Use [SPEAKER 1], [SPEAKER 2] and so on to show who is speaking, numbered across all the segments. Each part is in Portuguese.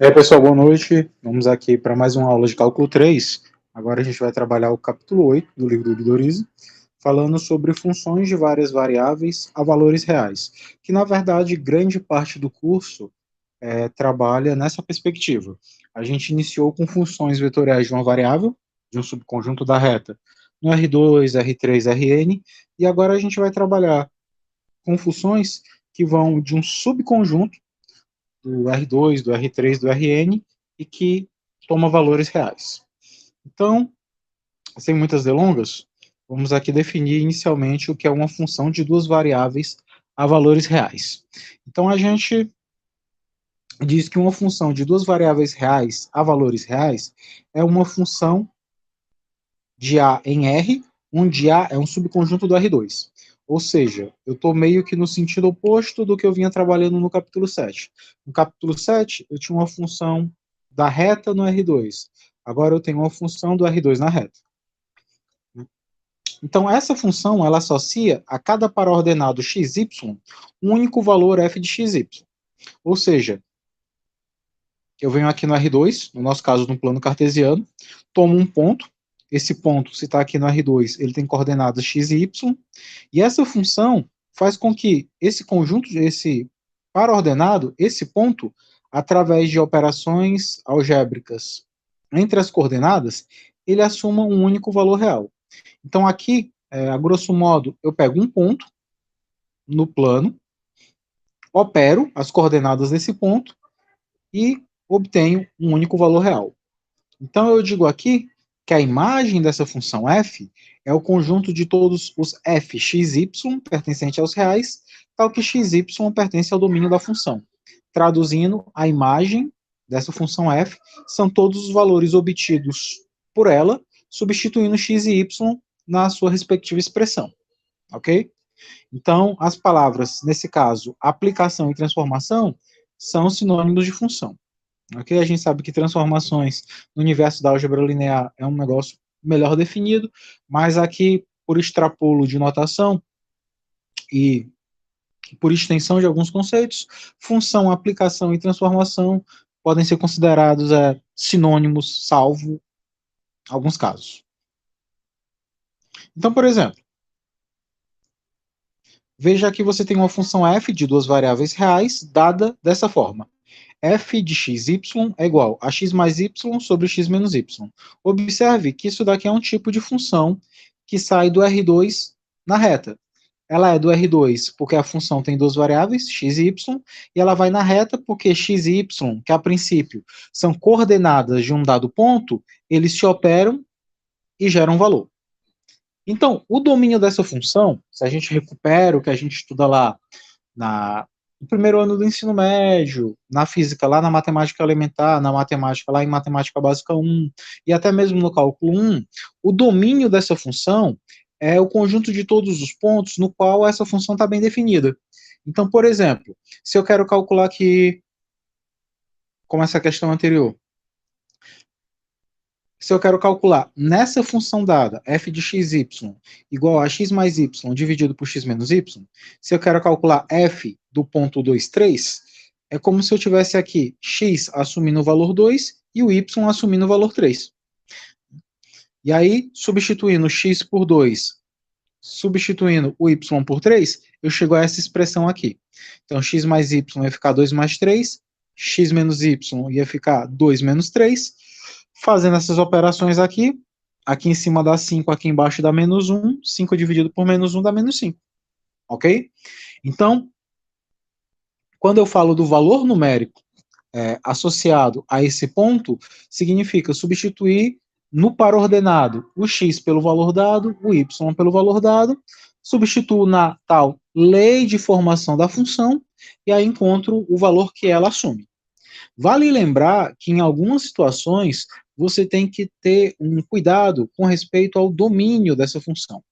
[SPEAKER 1] E aí, pessoal, boa noite. Vamos aqui para mais uma aula de cálculo 3. Agora a gente vai trabalhar o capítulo 8 do livro do Guidorizi, falando sobre funções de várias variáveis a valores reais, que na verdade grande parte do curso trabalha nessa perspectiva. A gente iniciou com funções vetoriais de uma variável, de um subconjunto da reta, no R2, R3, Rn, e agora a gente vai trabalhar com funções que vão de um subconjunto do R2, do R3, do Rn, e que toma valores reais. Então, sem muitas delongas, vamos aqui definir inicialmente o que é uma função de duas variáveis a valores reais. Então, a gente diz que uma função de duas variáveis reais a valores reais é uma função de A em R, onde A é um subconjunto do R2. Ou seja, eu estou meio que no sentido oposto do que eu vinha trabalhando no capítulo 7. No capítulo 7, eu tinha uma função da reta no R2. Agora eu tenho uma função do R2 na reta. Então, essa função, ela associa a cada par ordenado xy um único valor f de xy. Ou seja, eu venho aqui no R2, no nosso caso no plano cartesiano, tomo um ponto, esse ponto, se está aqui no R2, ele tem coordenadas x e y, e essa função faz com que esse conjunto, esse par ordenado, esse ponto, através de operações algébricas entre as coordenadas, ele assuma um único valor real. Então aqui, a grosso modo, eu pego um ponto no plano, opero as coordenadas desse ponto e obtenho um único valor real. Então eu digo aqui que a imagem dessa função f é o conjunto de todos os f x, y pertencentes aos reais, tal que x, y pertence ao domínio da função. Traduzindo, a imagem dessa função f são todos os valores obtidos por ela, substituindo x e y na sua respectiva expressão. Ok? Então, as palavras, nesse caso, aplicação e transformação, são sinônimos de função. Ok? A gente sabe que transformações no universo da álgebra linear é um negócio melhor definido, mas aqui, por extrapolo de notação e por extensão de alguns conceitos, função, aplicação e transformação podem ser considerados sinônimos, salvo alguns casos. Então, por exemplo, veja que você tem uma função f de duas variáveis reais dada dessa forma. F de xy é igual a x mais y sobre x menos y. Observe que isso daqui é um tipo de função que sai do R2 na reta. Ela é do R2 porque a função tem duas variáveis, x e y, e ela vai na reta porque x e y, que a princípio são coordenadas de um dado ponto, eles se operam e geram valor. Então, o domínio dessa função, se a gente recupera o que a gente estuda lá no primeiro ano do ensino médio, na física lá na matemática elementar, na matemática lá em matemática básica 1, e até mesmo no cálculo 1, o domínio dessa função é o conjunto de todos os pontos no qual essa função está bem definida. Então, por exemplo, se eu quero calcular aqui, como essa questão anterior, se eu quero calcular nessa função dada, f de xy igual a x mais y dividido por x menos y, se eu quero calcular f do ponto 2, 3, é como se eu tivesse aqui x assumindo o valor 2 e o y assumindo o valor 3. E aí, substituindo x por 2, substituindo o y por 3, eu chego a essa expressão aqui. Então, x mais y ia ficar 2 mais 3, x menos y ia ficar 2 menos 3, fazendo essas operações aqui, aqui em cima dá 5, aqui embaixo dá menos 1, 5 dividido por menos 1 dá menos 5, ok? Então, quando eu falo do valor numérico associado a esse ponto, significa substituir no par ordenado o x pelo valor dado, o y pelo valor dado, substituo na tal lei de formação da função, e aí encontro o valor que ela assume. Vale lembrar que em algumas situações você tem que ter um cuidado com respeito ao domínio dessa função.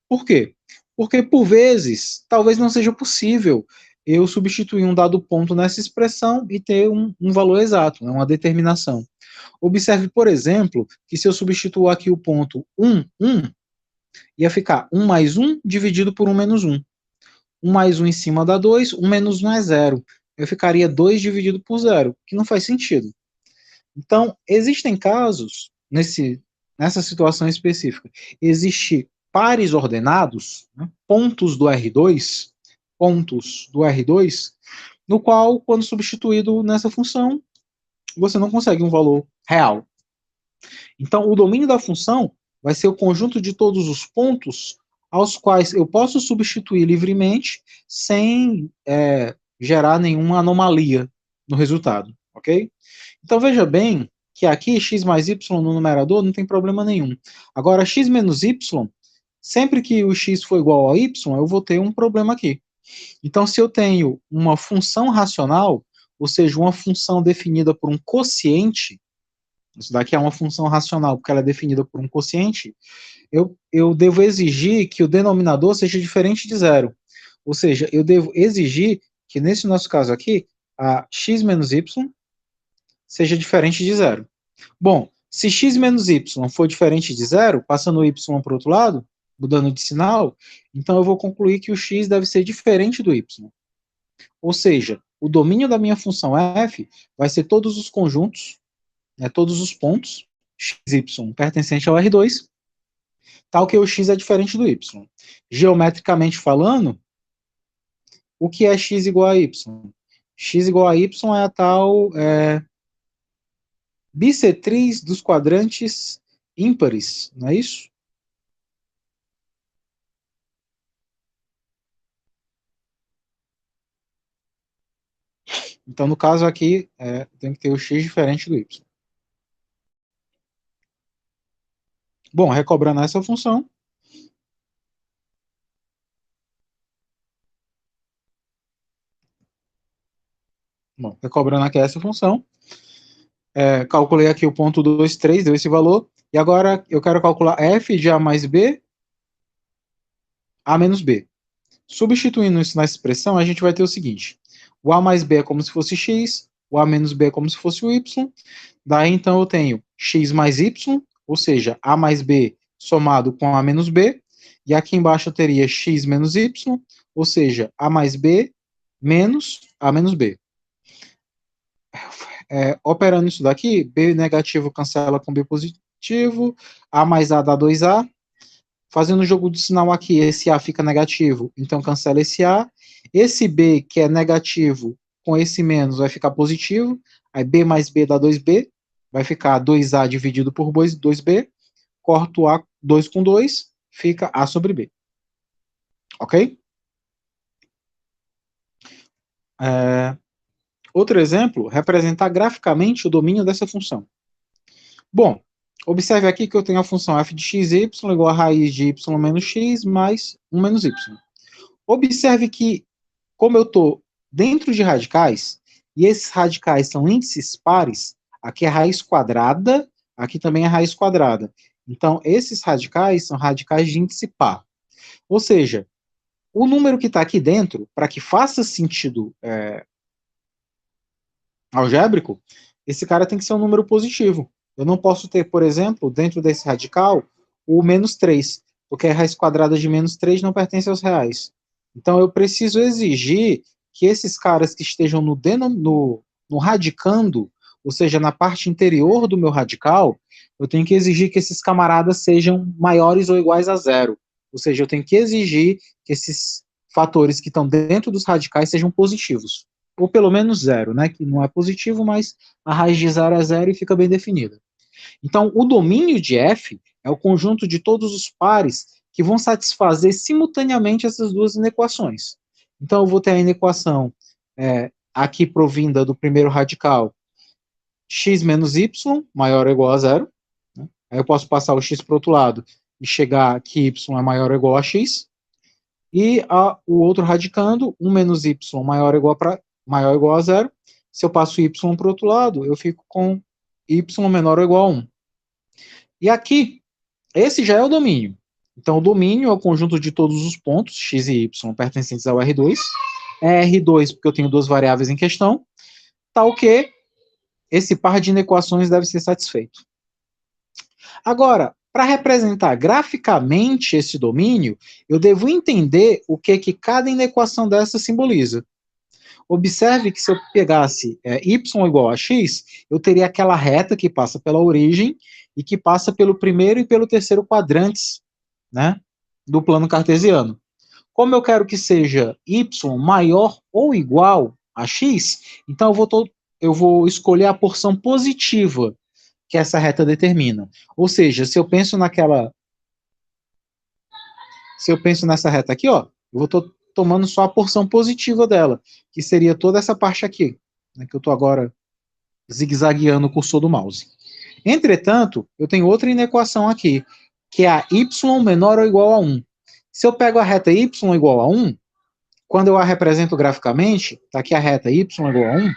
[SPEAKER 1] Por quê? Porque, por vezes, talvez não seja possível eu substituir um dado ponto nessa expressão e ter um valor exato, uma determinação. Observe, por exemplo, que se eu substituir aqui o ponto 1, 1, ia ficar 1 mais 1 dividido por 1 menos 1. 1 mais 1 em cima dá 2, 1 menos 1 é 0. eu ficaria 2 dividido por zero, que não faz sentido. Então, existem casos, nessa situação específica, existe pares ordenados, né, pontos do R2, no qual, quando substituído nessa função, você não consegue um valor real. Então, o domínio da função vai ser o conjunto de todos os pontos aos quais eu posso substituir livremente sem gerar nenhuma anomalia no resultado, ok? Então, veja bem que aqui x mais y no numerador não tem problema nenhum. Agora, x menos y, sempre que o x for igual a y, eu vou ter um problema aqui. Então, se eu tenho uma função racional, ou seja, uma função definida por um quociente, isso daqui é uma função racional porque ela é definida por um quociente, eu devo exigir que o denominador seja diferente de zero. Ou seja, eu devo exigir que, nesse nosso caso aqui, a x menos y seja diferente de zero. Bom, se x menos y for diferente de zero, passando o y para o outro lado, mudando de sinal, então eu vou concluir que o x deve ser diferente do y. Ou seja, o domínio da minha função f vai ser todos os conjuntos, todos os pontos, x, y, pertencente ao R2, tal que o x é diferente do y. Geometricamente falando, o que é x igual a y? X igual a y é a tal bissetriz dos quadrantes ímpares, não é isso? Então, no caso aqui, tem que ter o x diferente do y. Bom, recobrando essa função, essa função, calculei aqui o ponto 2, 3, deu esse valor, e agora eu quero calcular f de a mais b, a menos b. Substituindo isso nessa expressão, a gente vai ter o seguinte: o a mais b é como se fosse x, o a menos b é como se fosse o y, daí então eu tenho x mais y, ou seja, a mais b somado com a menos b, e aqui embaixo eu teria x menos y, ou seja, a mais b menos a menos b. Operando isso daqui, b negativo cancela com b positivo, a mais a dá 2a, fazendo o jogo de sinal aqui, esse A fica negativo, então cancela esse A. Esse B, que é negativo, com esse menos, vai ficar positivo. Aí B mais B dá 2B, vai ficar 2A dividido por 2B. Corto A 2 com 2, fica A sobre B. Ok? Outro exemplo, representar graficamente o domínio dessa função. Bom, observe aqui que eu tenho a função f de x, y igual a raiz de y menos x mais 1 menos y. Observe que, como eu estou dentro de radicais, e esses radicais são índices pares, aqui é raiz quadrada, aqui também é raiz quadrada. Então, esses radicais são radicais de índice par. Ou seja, o número que está aqui dentro, para que faça sentido algébrico, esse cara tem que ser um número positivo. Eu não posso ter, por exemplo, dentro desse radical, o menos 3, porque a raiz quadrada de menos 3 não pertence aos reais. Então, eu preciso exigir que esses caras que estejam no radicando, ou seja, na parte interior do meu radical, eu tenho que exigir que esses camaradas sejam maiores ou iguais a zero. Ou seja, eu tenho que exigir que esses fatores que estão dentro dos radicais sejam positivos. Ou pelo menos zero, né? Que não é positivo, mas a raiz de zero é zero e fica bem definida. Então, o domínio de f é o conjunto de todos os pares que vão satisfazer simultaneamente essas duas inequações. Então, eu vou ter a inequação aqui provinda do primeiro radical, x menos y maior ou igual a zero. Né? Aí eu posso passar o x para o outro lado e chegar que y é maior ou igual a x. E o outro radicando, 1 menos y maior ou igual a zero. Se eu passo y para o outro lado, eu fico com y menor ou igual a 1. E aqui, esse já é o domínio. Então, o domínio é o conjunto de todos os pontos, x e y, pertencentes ao R2. É R2 porque eu tenho duas variáveis em questão, tal que esse par de inequações deve ser satisfeito. Agora, para representar graficamente esse domínio, eu devo entender o que cada inequação dessa simboliza. Observe que se eu pegasse y igual a x, eu teria aquela reta que passa pela origem e que passa pelo primeiro e pelo terceiro quadrantes, né, do plano cartesiano. Como eu quero que seja y maior ou igual a x, então eu vou escolher a porção positiva que essa reta determina. Ou seja, se eu penso nessa reta aqui, ó, eu vou tomando só a porção positiva dela, que seria toda essa parte aqui, né, que eu estou agora zigue-zagueando o cursor do mouse. Entretanto, eu tenho outra inequação aqui, que é a y menor ou igual a 1. Se eu pego a reta y igual a 1, quando eu a represento graficamente, tá aqui a reta y igual a 1,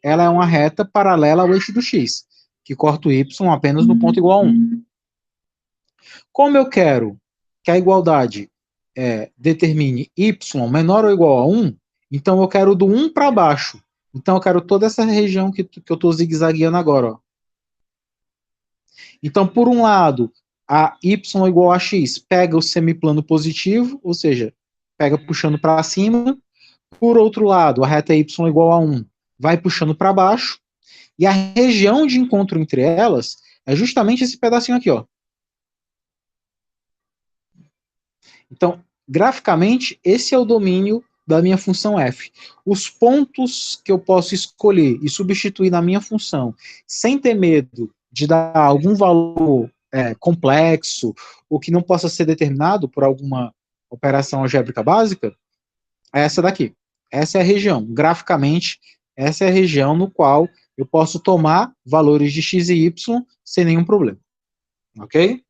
[SPEAKER 1] ela é uma reta paralela ao eixo do x, que corta o y apenas no ponto igual a 1. Como eu quero que a igualdade determine y menor ou igual a 1, então eu quero do 1 para baixo. Então eu quero toda essa região que eu estou zigue-zagueando agora. Ó. Então, por um lado, a y igual a x pega o semiplano positivo, ou seja, pega puxando para cima. Por outro lado, a reta y igual a 1 vai puxando para baixo. E a região de encontro entre elas é justamente esse pedacinho aqui, ó. Então, graficamente, esse é o domínio da minha função f. Os pontos que eu posso escolher e substituir na minha função, sem ter medo de dar algum valor complexo, ou que não possa ser determinado por alguma operação algébrica básica, é essa daqui. Essa é a região. Graficamente, essa é a região no qual eu posso tomar valores de x e y sem nenhum problema. Ok?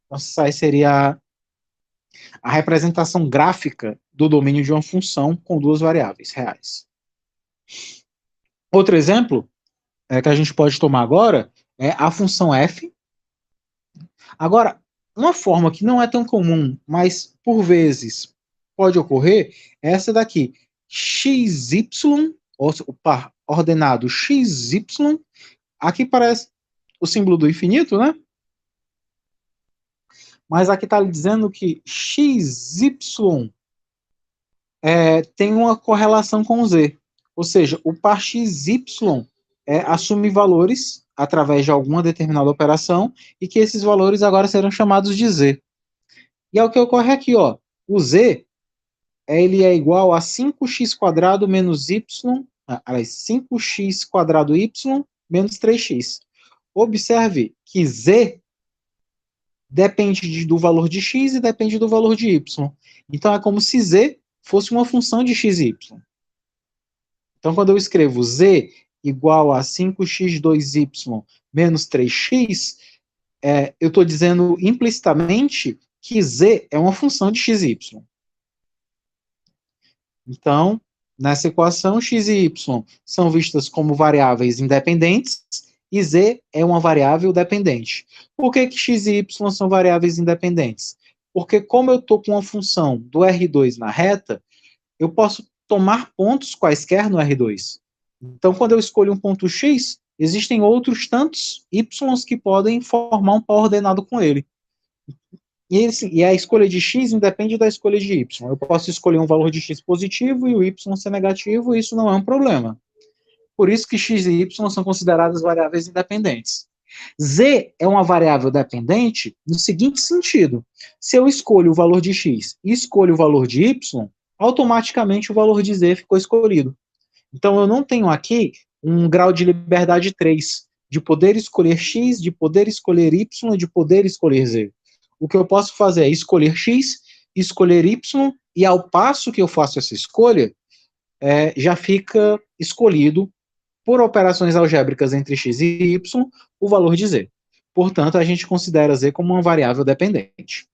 [SPEAKER 1] Então, essa aí seria a representação gráfica do domínio de uma função com duas variáveis reais. Outro exemplo que a gente pode tomar agora é a função f. Agora, uma forma que não é tão comum, mas por vezes pode ocorrer, é essa daqui. xy, ordenado xy, aqui parece o símbolo do infinito, né? Mas aqui está dizendo que xy tem uma correlação com z. Ou seja, o par xy assume valores através de alguma determinada operação e que esses valores agora serão chamados de z. E é o que ocorre aqui, ó. O z ele é igual a 5x² menos y, 5x² y menos 3x. Observe que z depende do valor de x e depende do valor de y. Então é como se z fosse uma função de x e y. Então quando eu escrevo z igual a 5x2y menos 3x, eu estou dizendo implicitamente que z é uma função de x e y. Então, nessa equação, x e y são vistas como variáveis independentes e z é uma variável dependente. Por que x e y são variáveis independentes? Porque como eu estou com uma função do R2 na reta, eu posso tomar pontos quaisquer no R2. Então, quando eu escolho um ponto x, existem outros tantos y que podem formar um par ordenado com ele. E a escolha de x independe da escolha de y. Eu posso escolher um valor de x positivo e o y ser negativo, e isso não é um problema. Por isso que x e y são consideradas variáveis independentes. Z é uma variável dependente no seguinte sentido. Se eu escolho o valor de x e escolho o valor de y, automaticamente o valor de z ficou escolhido. Então eu não tenho aqui um grau de liberdade 3, de poder escolher x, de poder escolher y, de poder escolher z. O que eu posso fazer é escolher x, escolher y, e ao passo que eu faço essa escolha, já fica escolhido, por operações algébricas entre x e y, o valor de z. Portanto, a gente considera z como uma variável dependente.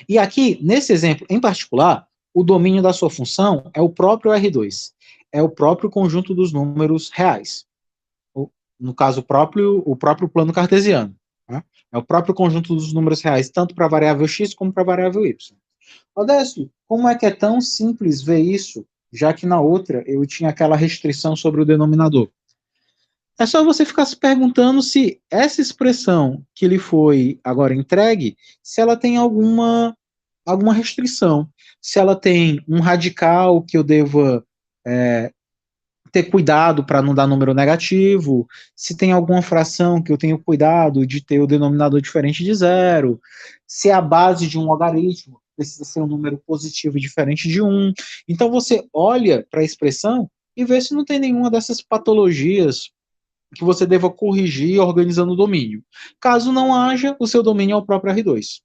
[SPEAKER 1] E aqui, nesse exemplo em particular, o domínio da sua função é o próprio R2. É o próprio conjunto dos números reais. No caso, o próprio plano cartesiano. Né? É o próprio conjunto dos números reais, tanto para a variável x como para a variável y. Odécio, como é que é tão simples ver isso, já que na outra eu tinha aquela restrição sobre o denominador? É só você ficar se perguntando se essa expressão que lhe foi agora entregue, se ela tem alguma restrição. Se ela tem um radical que eu deva ter cuidado para não dar número negativo, se tem alguma fração que eu tenho cuidado de ter o denominador diferente de zero, se a base de um logaritmo precisa ser um número positivo diferente de 1. Então você olha para a expressão e vê se não tem nenhuma dessas patologias que você deva corrigir organizando o domínio. Caso não haja, o seu domínio é o próprio R2.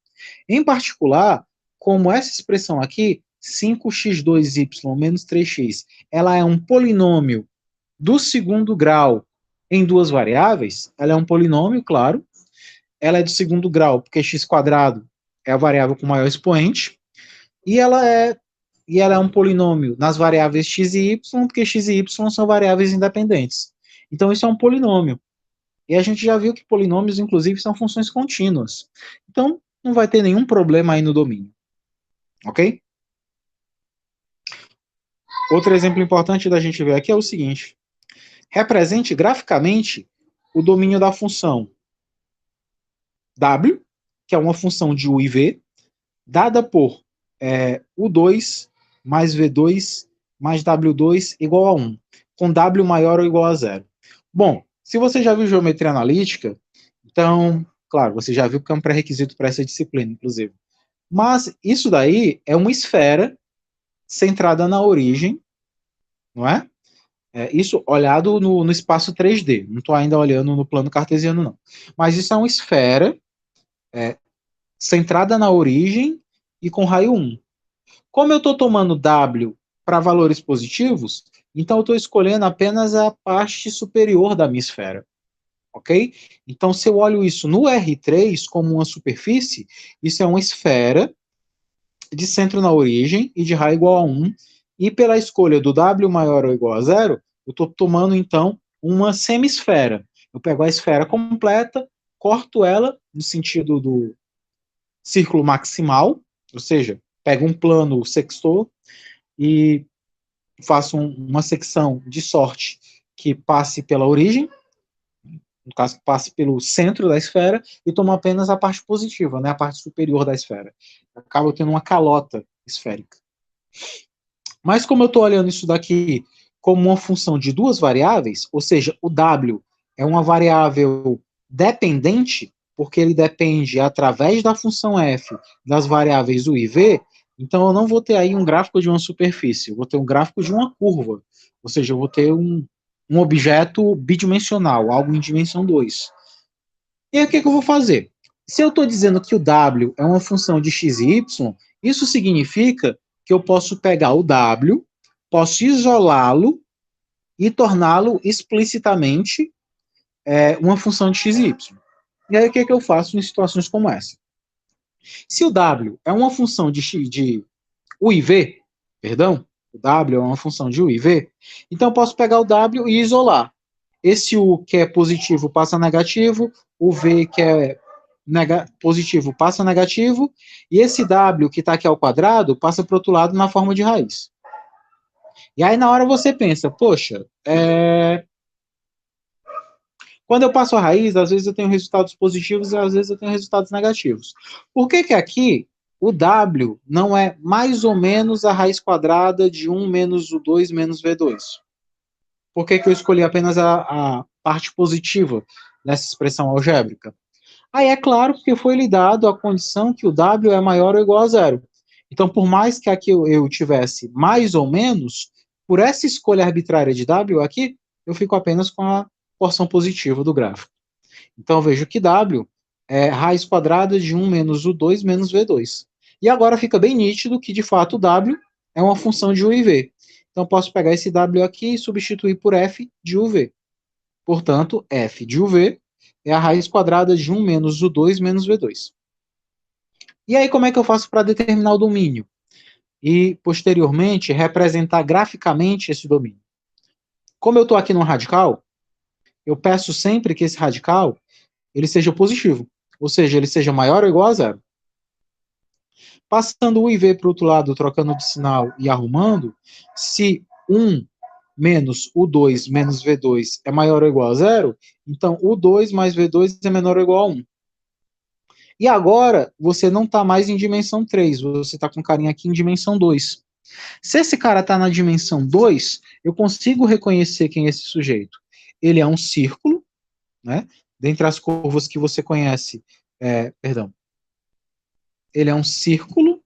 [SPEAKER 1] Em particular, como essa expressão aqui, 5x2y menos 3x, ela é um polinômio do segundo grau em duas variáveis, ela é um polinômio, claro, ela é do segundo grau, porque x quadrado é a variável com maior expoente, e ela é um polinômio nas variáveis x e y, porque x e y são variáveis independentes. Então, isso é um polinômio. E a gente já viu que polinômios, inclusive, são funções contínuas. Então, não vai ter nenhum problema aí no domínio. Ok? Outro exemplo importante da gente ver aqui é o seguinte. Represente graficamente o domínio da função w, que é uma função de u e v, dada por u2 mais v2 mais w2 igual a 1, com w maior ou igual a zero. Bom, se você já viu geometria analítica, então, claro, você já viu que é um pré-requisito para essa disciplina, inclusive. Mas isso daí é uma esfera centrada na origem, não é? Isso olhado no espaço 3D, não estou ainda olhando no plano cartesiano, não. Mas isso é uma esfera centrada na origem e com raio 1. Como eu estou tomando W para valores positivos, então eu estou escolhendo apenas a parte superior da minha esfera. Ok? Então, se eu olho isso no R3 como uma superfície, isso é uma esfera de centro na origem e de raio igual a 1, e pela escolha do W maior ou igual a zero, eu estou tomando, então, uma semisfera. Eu pego a esfera completa, corto ela no sentido do círculo maximal, ou seja, pego um plano sextor e faço uma secção de sorte que passe pela origem, no caso, passe pelo centro da esfera, e tomo apenas a parte positiva, né, a parte superior da esfera. Acabo tendo uma calota esférica. Mas como eu estou olhando isso daqui como uma função de duas variáveis, ou seja, o W é uma variável dependente, porque ele depende através da função f das variáveis u e v, então eu não vou ter aí um gráfico de uma superfície, eu vou ter um gráfico de uma curva, ou seja, eu vou ter um objeto bidimensional, algo em dimensão 2. E aí o que eu vou fazer? Se eu estou dizendo que o W é uma função de x e y, isso significa que eu posso pegar o W, posso isolá-lo e torná-lo explicitamente uma função de x e y. E aí o que eu faço em situações como essa? Se o W é uma função de u e v, perdão, o W é uma função de u e v, então eu posso pegar o W e isolar. Esse U que é positivo passa a negativo, o V que é positivo passa a negativo, e esse W que está aqui ao quadrado passa para o outro lado na forma de raiz. E aí na hora você pensa, poxa, quando eu passo a raiz, às vezes eu tenho resultados positivos e às vezes eu tenho resultados negativos. Por que aqui o W não é mais ou menos a raiz quadrada de 1 menos o 2 menos V2? Por que eu escolhi apenas a parte positiva dessa expressão algébrica? Aí é claro porque foi lhe dado a condição que o W é maior ou igual a zero. Então, por mais que aqui eu tivesse mais ou menos, por essa escolha arbitrária de W aqui, eu fico apenas com a porção positiva do gráfico. Então, eu vejo que W é raiz quadrada de 1 menos o 2 menos V2. E agora fica bem nítido que, de fato, o W é uma função de U e V. Então, eu posso pegar esse W aqui e substituir por f de UV. Portanto, f de UV é a raiz quadrada de 1 menos o 2 menos V2. E aí, como é que eu faço para determinar o domínio? E, posteriormente, representar graficamente esse domínio. Como eu estou aqui no radical, eu peço sempre que esse radical ele seja positivo. Ou seja, ele seja maior ou igual a zero. Passando o IV para o outro lado, trocando de sinal e arrumando, se 1 menos o 2 menos V2 é maior ou igual a zero, então o 2 mais V2 é menor ou igual a 1. E agora, você não está mais em dimensão 3, você está com carinha aqui em dimensão 2. Se esse cara está na dimensão 2, eu consigo reconhecer quem é esse sujeito. Ele é um círculo, né? Dentre as curvas que você conhece, ele é um círculo,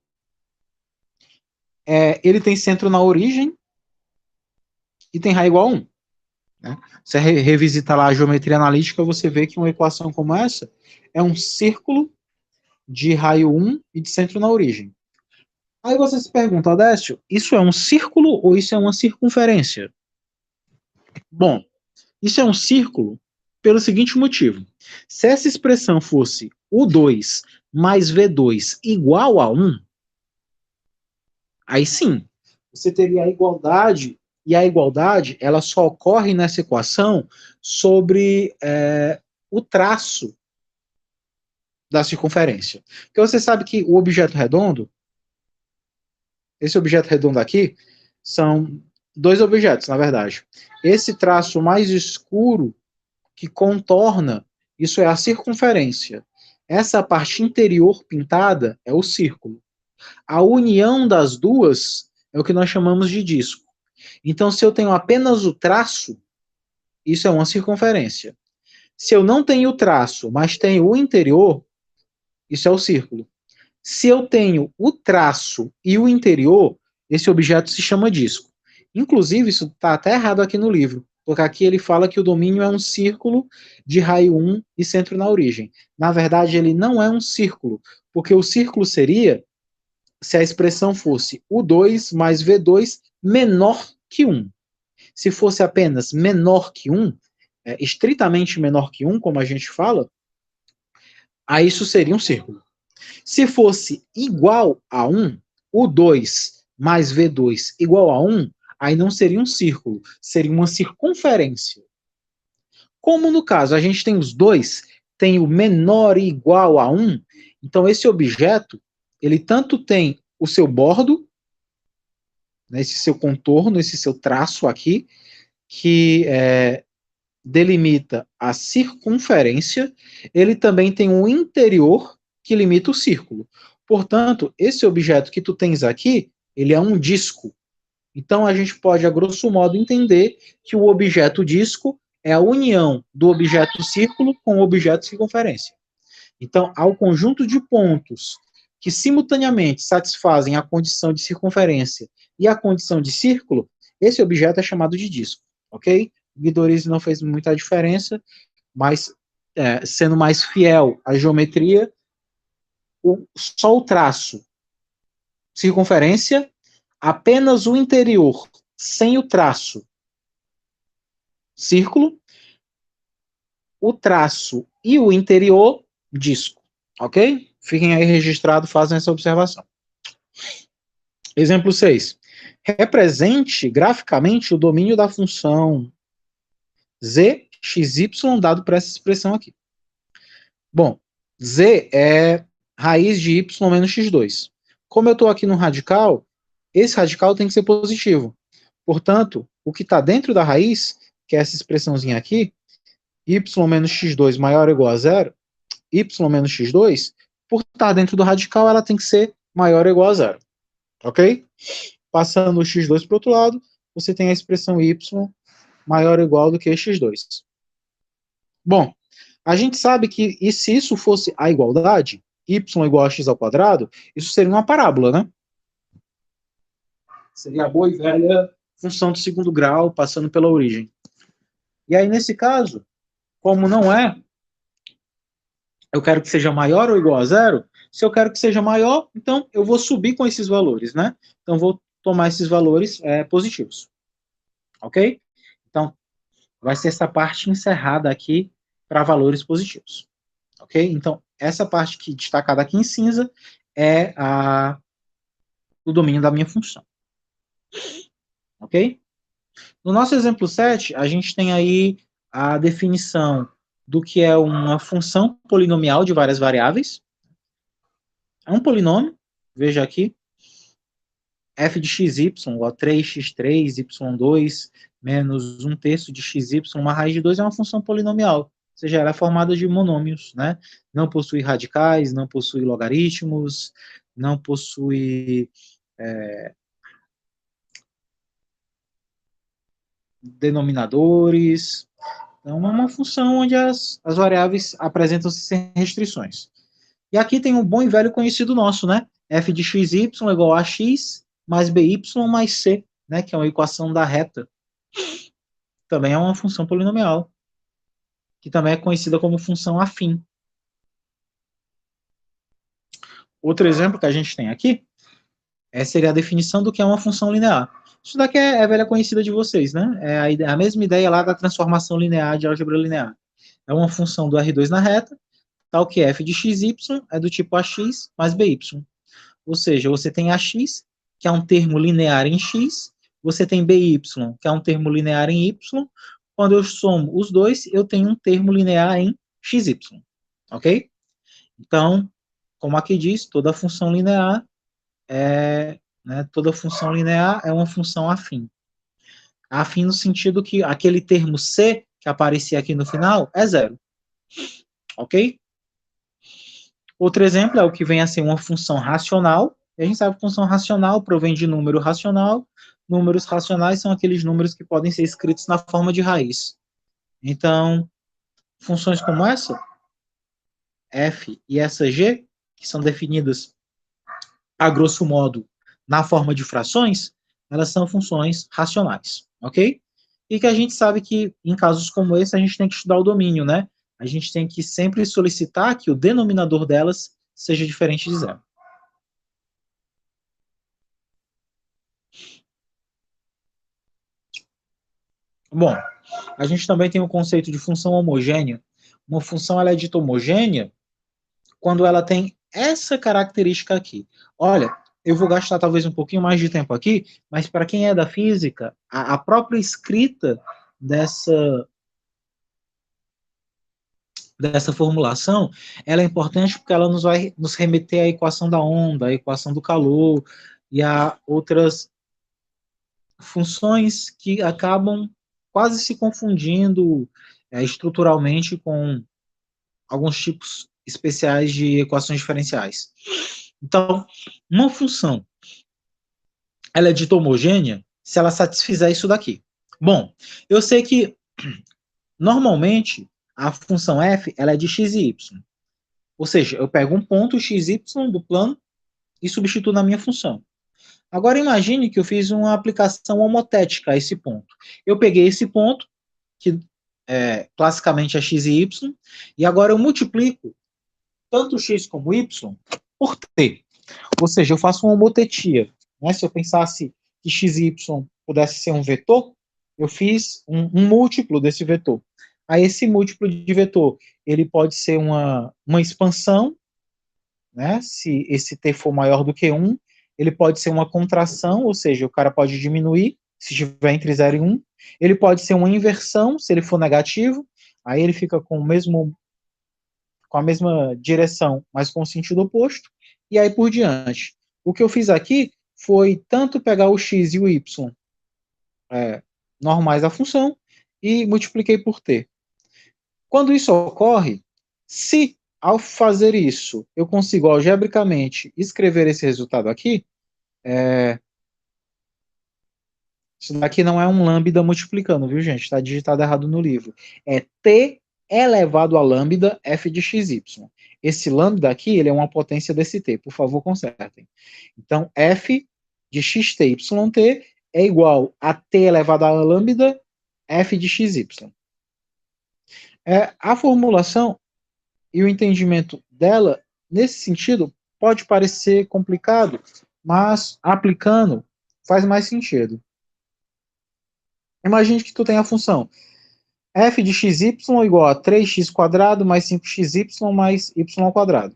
[SPEAKER 1] ele tem centro na origem e tem raio igual a 1. Né? Você revisita lá a geometria analítica, você vê que uma equação como essa é um círculo de raio 1 e de centro na origem. Aí você se pergunta, Adécio, isso é um círculo ou isso é uma circunferência? Bom, isso é um círculo pelo seguinte motivo. Se essa expressão fosse U2 mais V2 igual a 1, aí sim, você teria a igualdade, e a igualdade ela só ocorre nessa equação sobre o traço da circunferência. Porque você sabe que o objeto redondo, esse objeto redondo aqui, são dois objetos, na verdade. Esse traço mais escuro que contorna, isso é a circunferência. Essa parte interior pintada é o círculo. A união das duas é o que nós chamamos de disco. Então, se eu tenho apenas o traço, isso é uma circunferência. Se eu não tenho o traço, mas tenho o interior, isso é o círculo. Se eu tenho o traço e o interior, esse objeto se chama disco. Inclusive, isso está até errado aqui no livro, porque aqui ele fala que o domínio é um círculo de raio 1 e centro na origem. Na verdade, ele não é um círculo, porque o círculo seria se a expressão fosse U2 mais V2 menor que 1. Se fosse apenas menor que 1, estritamente menor que 1, como a gente fala, aí isso seria um círculo. Se fosse igual a 1, U2 mais V2 igual a 1, aí não seria um círculo, seria uma circunferência. Como no caso a gente tem os dois, tem o menor e igual a 1, então esse objeto, ele tanto tem o seu bordo, né, esse seu contorno, esse seu traço aqui, que delimita a circunferência, ele também tem um interior que limita o círculo. Portanto, esse objeto que tu tens aqui, ele é um disco. Então a gente pode, a grosso modo, entender que o objeto disco é a união do objeto círculo com o objeto circunferência. Então, há o conjunto de pontos que simultaneamente satisfazem a condição de circunferência e a condição de círculo, esse objeto é chamado de disco, ok? O Guidorizzi não fez muita diferença, mas sendo mais fiel à geometria, só o traço circunferência, apenas o interior sem o traço círculo, o traço e o interior disco, ok? Fiquem aí registrados, fazem essa observação. Exemplo 6. Represente graficamente o domínio da função z, x, y dado por essa expressão aqui. Bom, z é raiz de y menos x2. Como eu estou aqui no radical, esse radical tem que ser positivo. Portanto, o que está dentro da raiz, que é essa expressãozinha aqui, y menos x2 maior ou igual a zero, y menos x2, por estar dentro do radical, ela tem que ser maior ou igual a zero. Ok? Passando o x2 para o outro lado, você tem a expressão y maior ou igual do que x2. Bom, a gente sabe que e se isso fosse a igualdade, y igual a x ao quadrado, isso seria uma parábola, né? Seria a boa e velha função do segundo grau passando pela origem. E aí, nesse caso, como não é, eu quero que seja maior ou igual a zero, se eu quero que seja maior, então eu vou subir com esses valores, né? Então, vou tomar esses valores positivos. Ok? Então, vai ser essa parte encerrada aqui para valores positivos. Ok? Então, essa parte que destacada aqui em cinza é o domínio da minha função. Ok? No nosso exemplo 7, a gente tem aí a definição do que é uma função polinomial de várias variáveis. É um polinômio, veja aqui, f de xy igual a 3x3, y2, menos 1/3 de xy, uma raiz de 2 é uma função polinomial. Ou seja, ela é formada de monômios, né? Não possui radicais, não possui logaritmos, não possui denominadores. Então, é uma função onde as variáveis apresentam-se sem restrições. E aqui tem um bom e velho conhecido nosso, né? F de xy igual a x mais by mais c, né? Que é uma equação da reta. Também é uma função polinomial, que também é conhecida como função afim. Outro exemplo que a gente tem aqui seria a definição do que é uma função linear. Isso daqui é velha conhecida de vocês, né? É a mesma ideia lá da transformação linear de álgebra linear. É uma função do R2 na reta, tal que f de xy é do tipo ax mais by. Ou seja, você tem ax, que é um termo linear em x, você tem by, que é um termo linear em y. Quando eu somo os dois, eu tenho um termo linear em xy. Ok? Então, como aqui diz, toda função linear toda função linear é uma função afim. Afim no sentido que aquele termo c que aparecia aqui no final é zero. Ok? Outro exemplo é o que vem a ser uma função racional. E a gente sabe que função racional provém de número racional. Números racionais são aqueles números que podem ser escritos na forma de raiz. Então, funções como essa, f e essa g, que são definidas a grosso modo na forma de frações, elas são funções racionais, ok? E que a gente sabe que em casos como esse a gente tem que estudar o domínio, né? A gente tem que sempre solicitar que o denominador delas seja diferente de zero. Bom, a gente também tem o conceito de função homogênea. Uma função ela é dita homogênea quando ela tem essa característica aqui. Olha, eu vou gastar talvez um pouquinho mais de tempo aqui, mas para quem é da física, a própria escrita dessa formulação, ela é importante porque ela nos vai nos remeter à equação da onda, à equação do calor e a outras funções que acabam quase se confundindo estruturalmente com alguns tipos especiais de equações diferenciais. Então, uma função ela é dita homogênea se ela satisfizer isso daqui. Bom, eu sei que normalmente a função f ela é de x e y. Ou seja, eu pego um ponto xy do plano e substituo na minha função. Agora imagine que eu fiz uma aplicação homotética a esse ponto. Eu peguei esse ponto, que classicamente é x e y, e agora eu multiplico tanto x como y por t. Ou seja, eu faço uma homotetia. Né? Se eu pensasse que x e y pudesse ser um vetor, eu fiz um múltiplo desse vetor. Aí esse múltiplo de vetor, ele pode ser uma expansão, né? Se esse t for maior do que 1, ele pode ser uma contração, ou seja, o cara pode diminuir, se estiver entre 0 e 1. Ele pode ser uma inversão, se ele for negativo, aí ele fica com a mesma direção, mas com o sentido oposto, e aí por diante. O que eu fiz aqui foi tanto pegar o x e o y normais da função e multipliquei por t. Quando isso ocorre, se ao fazer isso eu consigo algebricamente escrever esse resultado aqui, isso daqui não é um lambda multiplicando, viu, gente? Está digitado errado no livro. É t elevado a lambda f de xy. Esse lambda aqui, ele é uma potência desse t. Por favor, consertem. Então, f de xt yt é igual a t elevado a lambda f de xy. A formulação e o entendimento dela, nesse sentido, pode parecer complicado, mas aplicando faz mais sentido. Imagine que tu tem a função f de xy igual a 3x² mais 5xy mais y².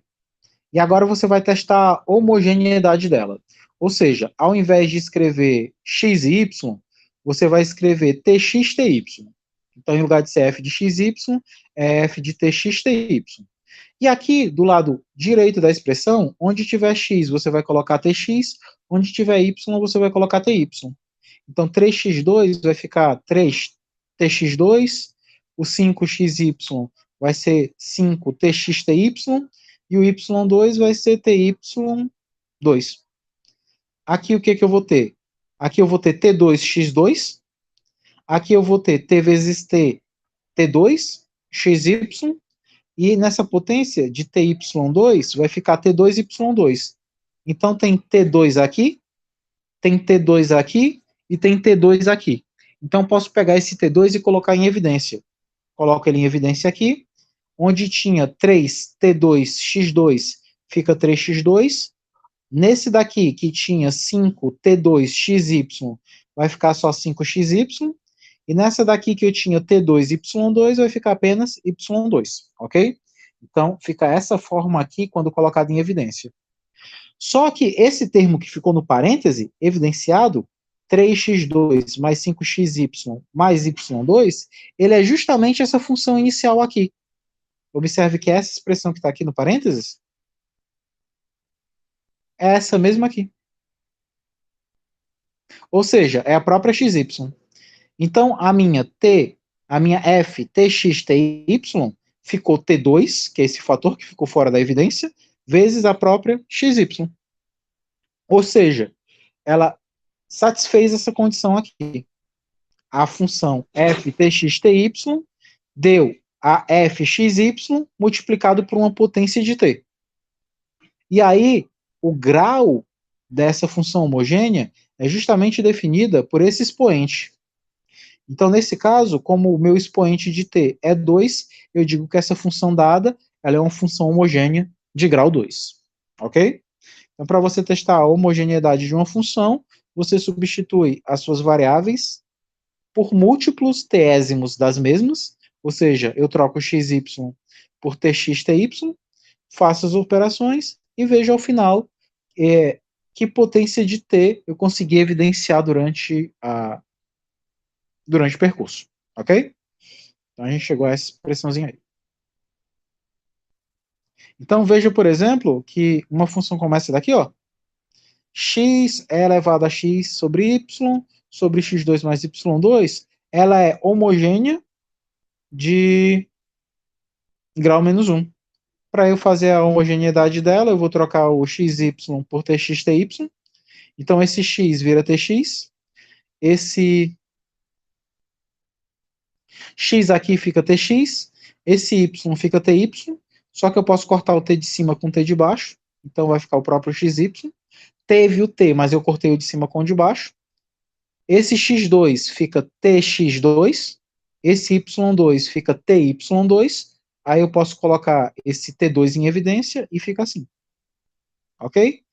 [SPEAKER 1] E agora você vai testar a homogeneidade dela. Ou seja, ao invés de escrever x e y, você vai escrever tx/ty. Então, em lugar de ser f de xy, é f de tx/ty. E aqui, do lado direito da expressão, onde tiver x, você vai colocar tx, onde tiver y, você vai colocar ty. Então, 3x2 vai ficar 3tx2, o 5xy vai ser 5txty, e o y2 vai ser ty2. Aqui o que eu vou ter? Aqui eu vou ter t2x2, Aqui eu vou ter t vezes t, t2, xy, e nessa potência de ty2 vai ficar t2y2. Então tem t2 aqui, tem t2 aqui e tem t2 aqui. Então posso pegar esse t2 e colocar em evidência. Coloco ele em evidência aqui, onde tinha 3t2x2 fica 3x2. Nesse daqui que tinha 5t2xy vai ficar só 5xy. E nessa daqui que eu tinha t2y2 vai ficar apenas y2, ok? Então fica essa forma aqui quando colocado em evidência. Só que esse termo que ficou no parêntese, evidenciado, 3x2 mais 5xy mais y2, ele é justamente essa função inicial aqui. Observe que essa expressão que está aqui no parênteses é essa mesma aqui. Ou seja, é a própria xy. Então, a minha f, tx, ty, ficou t2, que é esse fator que ficou fora da evidência, vezes a própria xy. Ou seja, ela satisfez essa condição aqui. A função f, tx, ty deu a fxy multiplicado por uma potência de t. E aí, o grau dessa função homogênea é justamente definida por esse expoente. Então, nesse caso, como o meu expoente de t é 2, eu digo que essa função dada ela é uma função homogênea de grau 2. Ok? Então, para você testar a homogeneidade de uma função, você substitui as suas variáveis por múltiplos tésimos das mesmas, ou seja, eu troco xy por tx, ty, faço as operações e vejo ao final que potência de t eu consegui evidenciar durante o percurso, ok? Então a gente chegou a essa expressãozinha aí. Então veja, por exemplo, que uma função como essa daqui, ó, x é elevado a x sobre x2 mais y2, ela é homogênea de grau menos 1. Para eu fazer a homogeneidade dela, eu vou trocar o xy por tx, ty. Então esse x vira tx, esse x aqui fica tx, esse y fica ty, só que eu posso cortar o t de cima com o t de baixo, então vai ficar o próprio xy. Teve o t, mas eu cortei o de cima com o de baixo. Esse x2 fica tx2, esse y2 fica ty2, aí eu posso colocar esse t2 em evidência e fica assim. Ok?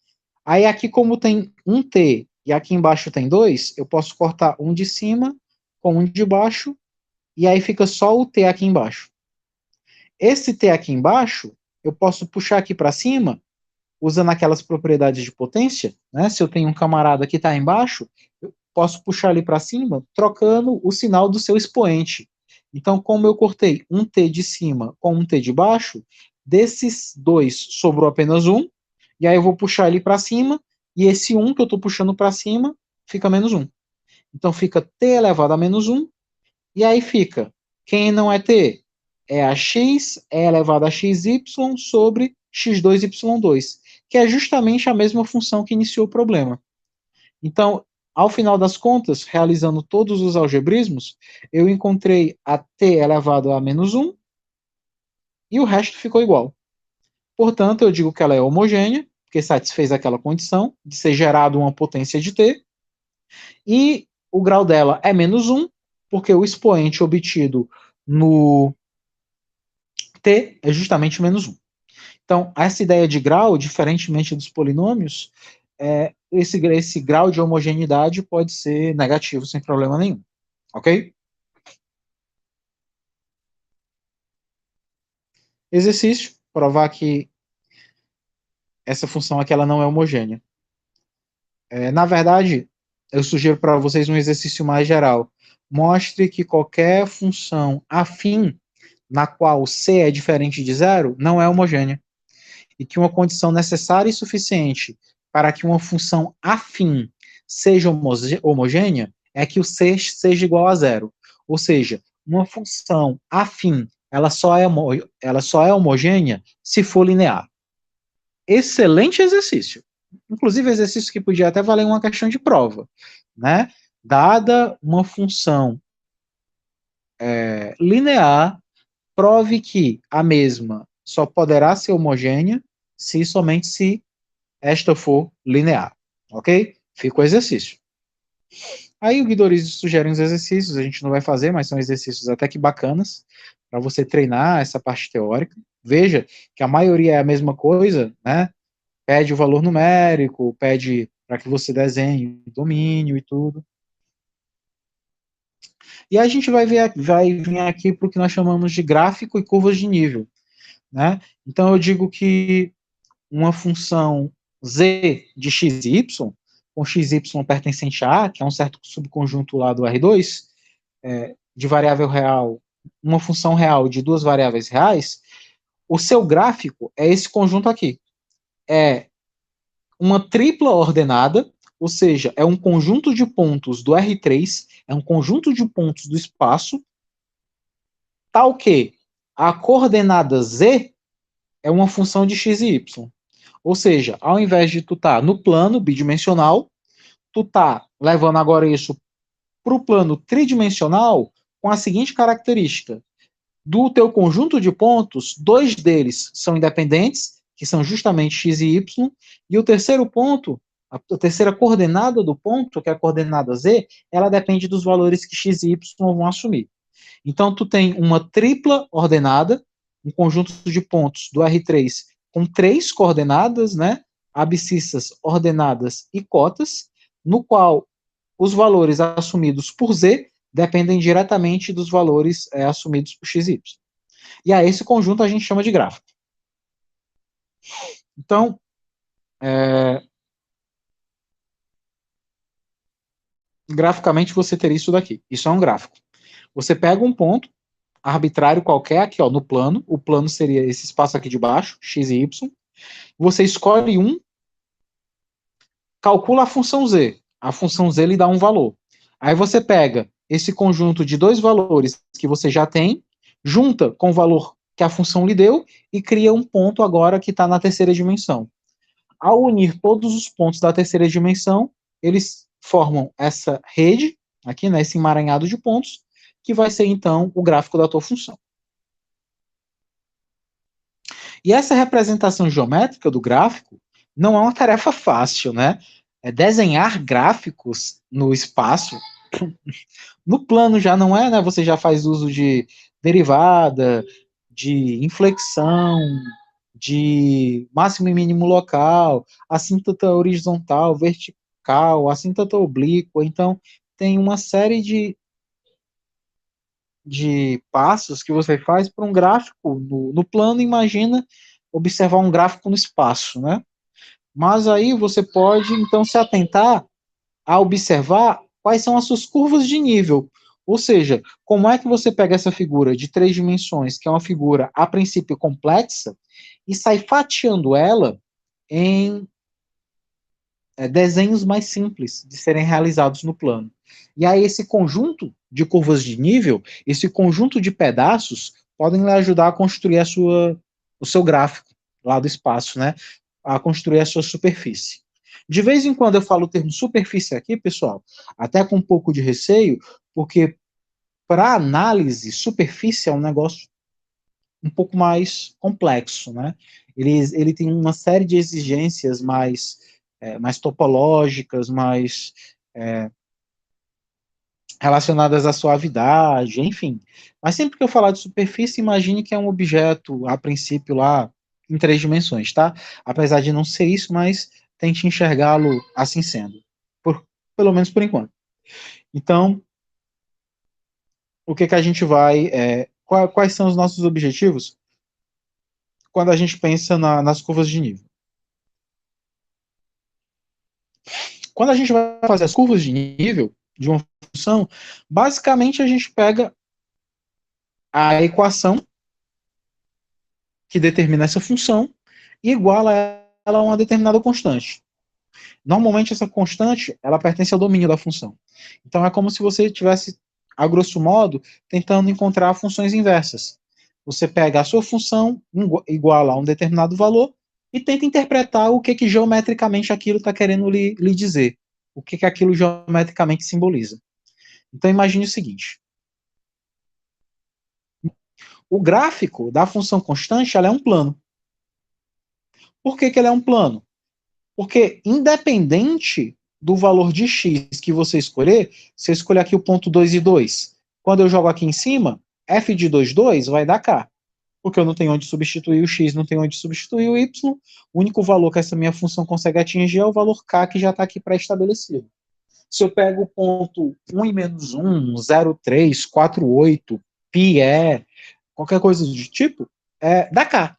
[SPEAKER 1] Aí aqui, como tem um t e aqui embaixo tem 2, eu posso cortar um de cima com um de baixo, e aí fica só o t aqui embaixo. Esse t aqui embaixo, eu posso puxar aqui para cima, usando aquelas propriedades de potência, né? Se eu tenho um camarada que está embaixo, eu posso puxar ali para cima, trocando o sinal do seu expoente. Então, como eu cortei um t de cima com um t de baixo, desses dois sobrou apenas um, e aí eu vou puxar ali para cima, e esse 1 que eu estou puxando para cima fica menos 1. Então fica t elevado a menos 1, e aí fica, quem não é t? É a x elevado a xy sobre x2y2, que é justamente a mesma função que iniciou o problema. Então, ao final das contas, realizando todos os algebrismos, eu encontrei a t elevado a menos 1, e o resto ficou igual. Portanto, eu digo que ela é homogênea, porque satisfez aquela condição de ser gerado uma potência de t, e o grau dela é menos 1, porque o expoente obtido no t é justamente menos 1. Então, essa ideia de grau, diferentemente dos polinômios, esse grau de homogeneidade pode ser negativo sem problema nenhum. Ok? Exercício, provar que essa função aqui ela não é homogênea. Na verdade, eu sugiro para vocês um exercício mais geral. Mostre que qualquer função afim na qual C é diferente de zero não é homogênea. E que uma condição necessária e suficiente para que uma função afim seja homogênea é que o C seja igual a zero. Ou seja, uma função afim ela só é homogênea se for linear. Excelente exercício. Inclusive, exercício que podia até valer uma questão de prova, né? Dada uma função linear, prove que a mesma só poderá ser homogênea se e somente se esta for linear, ok? Fica o exercício. Aí o Guidorizzi sugere uns exercícios, a gente não vai fazer, mas são exercícios até que bacanas, para você treinar essa parte teórica. Veja que a maioria é a mesma coisa, né? Pede o valor numérico, pede para que você desenhe o domínio e tudo. E a gente vai vir aqui para o que nós chamamos de gráfico e curvas de nível, né? Então eu digo que uma função z de x e y, com xy pertencente a A, que é um certo subconjunto lá do R2, de variável real, uma função real de duas variáveis reais, o seu gráfico é esse conjunto aqui. É uma tripla ordenada, ou seja, é um conjunto de pontos do R3, é um conjunto de pontos do espaço, tal que a coordenada z é uma função de x e y. Ou seja, ao invés de tu estar no plano bidimensional, tu tá levando agora isso para o plano tridimensional com a seguinte característica: do teu conjunto de pontos, dois deles são independentes, que são justamente x e y, e o terceiro ponto, a terceira coordenada do ponto, que é a coordenada z, ela depende dos valores que x e y vão assumir. Então, tu tem uma tripla ordenada, um conjunto de pontos do R3 com três coordenadas, né, abscissas, ordenadas e cotas, no qual os valores assumidos por z dependem diretamente dos valores assumidos por x e y. E a esse conjunto a gente chama de gráfico. Então, graficamente você teria isso daqui. Isso é um gráfico. Você pega um ponto arbitrário qualquer aqui, ó, no plano. O plano seria esse espaço aqui de baixo, x e y. Você escolhe um, calcula a função z. A função z lhe dá um valor. Aí você pega esse conjunto de dois valores que você já tem, junta com o valor que a função lhe deu e cria um ponto agora que está na terceira dimensão. Ao unir todos os pontos da terceira dimensão, eles formam essa rede, aqui, né, esse emaranhado de pontos, que vai ser então o gráfico da tua função. E essa representação geométrica do gráfico não é uma tarefa fácil, né? Desenhar gráficos no espaço, no plano já não é, né? Você já faz uso de derivada, de inflexão, de máximo e mínimo local, assíntota horizontal, vertical, assíntota oblíqua. Então, tem uma série de passos que você faz para um gráfico no plano. Imagina observar um gráfico no espaço, né? Mas aí você pode, então, se atentar a observar quais são as suas curvas de nível. Ou seja, como é que você pega essa figura de três dimensões, que é uma figura, a princípio, complexa, e sai fatiando ela em desenhos mais simples de serem realizados no plano. E aí esse conjunto de curvas de nível, esse conjunto de pedaços, podem lhe ajudar a construir o seu gráfico lá do espaço, né? A construir a sua superfície. De vez em quando eu falo o termo superfície aqui, pessoal, até com um pouco de receio, porque para análise, superfície é um negócio um pouco mais complexo, né? Ele tem uma série de exigências mais topológicas, mais relacionadas à suavidade, enfim. Mas sempre que eu falar de superfície, imagine que é um objeto, a princípio, lá em três dimensões, tá? Apesar de não ser isso, mas tente enxergá-lo assim sendo. Pelo menos por enquanto. Então, o que a gente vai... quais são os nossos objetivos quando a gente pensa nas curvas de nível? Quando a gente vai fazer as curvas de nível de uma função, basicamente a gente pega a equação que determina essa função e iguala ela a uma determinada constante. Normalmente essa constante, ela pertence ao domínio da função. Então é como se você tivesse, a grosso modo, tentando encontrar funções inversas. Você pega a sua função, iguala a um determinado valor, e tenta interpretar o que geometricamente aquilo está querendo lhe dizer. O que aquilo geometricamente simboliza. Então imagine o seguinte. o gráfico da função constante ela é um plano. Por que ele é um plano? Porque independente do valor de x que você escolher, se eu escolher aqui o ponto 2 e 2, quando eu jogo aqui em cima, f de 2, 2 vai dar k. Porque eu não tenho onde substituir o x, não tenho onde substituir o y. O único valor que essa minha função consegue atingir é o valor k, que já está aqui pré-estabelecido. Se eu pego o ponto 1 e menos 1, 0, 3, 4, 8, pi é, qualquer coisa do tipo, dá k.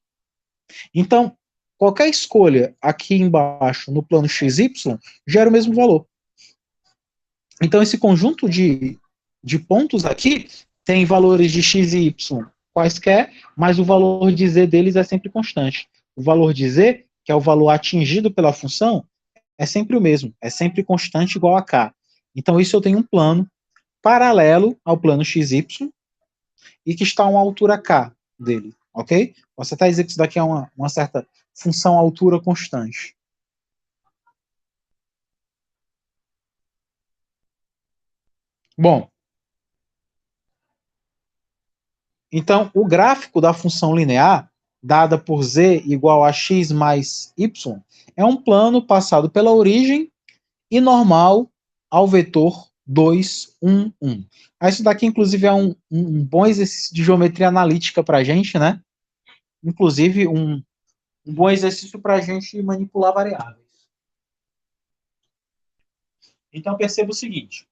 [SPEAKER 1] Então, qualquer escolha aqui embaixo no plano XY gera o mesmo valor. Então, esse conjunto de pontos aqui tem valores de x e y quaisquer, mas o valor de z deles é sempre constante. O valor de z, que é o valor atingido pela função, é sempre o mesmo, é sempre constante igual a k. Então, isso eu tenho um plano paralelo ao plano XY e que está a uma altura k dele, ok? Você está dizendo que isso daqui é uma certa função altura constante. Bom, então o gráfico da função linear, dada por z igual a x mais y, é um plano passado pela origem e normal ao vetor 2, 1, 1. Isso daqui, inclusive, é um bom exercício de geometria analítica para a gente, né? Inclusive, um bom exercício para a gente manipular variáveis. Então, perceba o seguinte.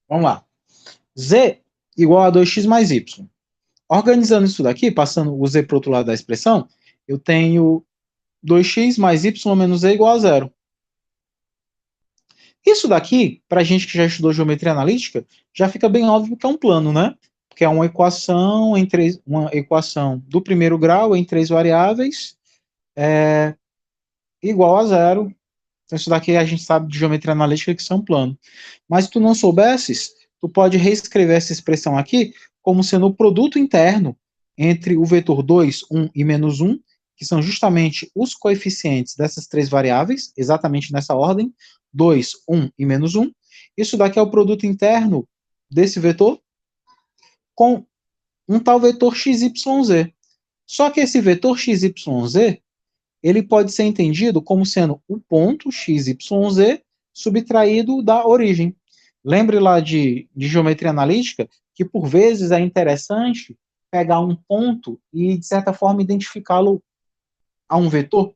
[SPEAKER 1] Vamos lá. Z igual a 2x mais y. Organizando isso daqui, passando o z para o outro lado da expressão, eu tenho 2x mais y menos z igual a zero. Isso daqui, para a gente que já estudou geometria analítica, já fica bem óbvio que é um plano, né? Porque é uma equação do primeiro grau em três variáveis igual a zero. Então, isso daqui a gente sabe de geometria analítica que isso é um plano. Mas se tu não soubesses, tu pode reescrever essa expressão aqui como sendo o produto interno entre o vetor 2, 1 e menos 1, que são justamente os coeficientes dessas três variáveis, exatamente nessa ordem, 2, 1 e menos 1. Isso daqui é o produto interno desse vetor com um tal vetor xyz. Só que esse vetor xyz, ele pode ser entendido como sendo o ponto xyz subtraído da origem. Lembre lá de geometria analítica que, por vezes, é interessante pegar um ponto e, de certa forma, identificá-lo a um vetor,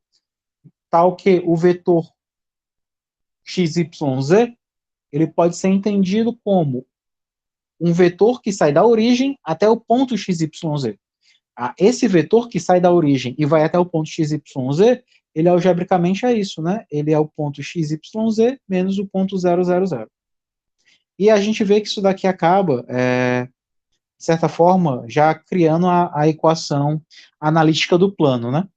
[SPEAKER 1] tal que o vetor xyz ele pode ser entendido como um vetor que sai da origem até o ponto xyz. Esse vetor que sai da origem e vai até o ponto xyz, ele algebricamente é isso, né? Ele é o ponto xyz menos o ponto 0, 0, 0. E a gente vê que isso daqui acaba, de certa forma, já criando a equação analítica do plano, né?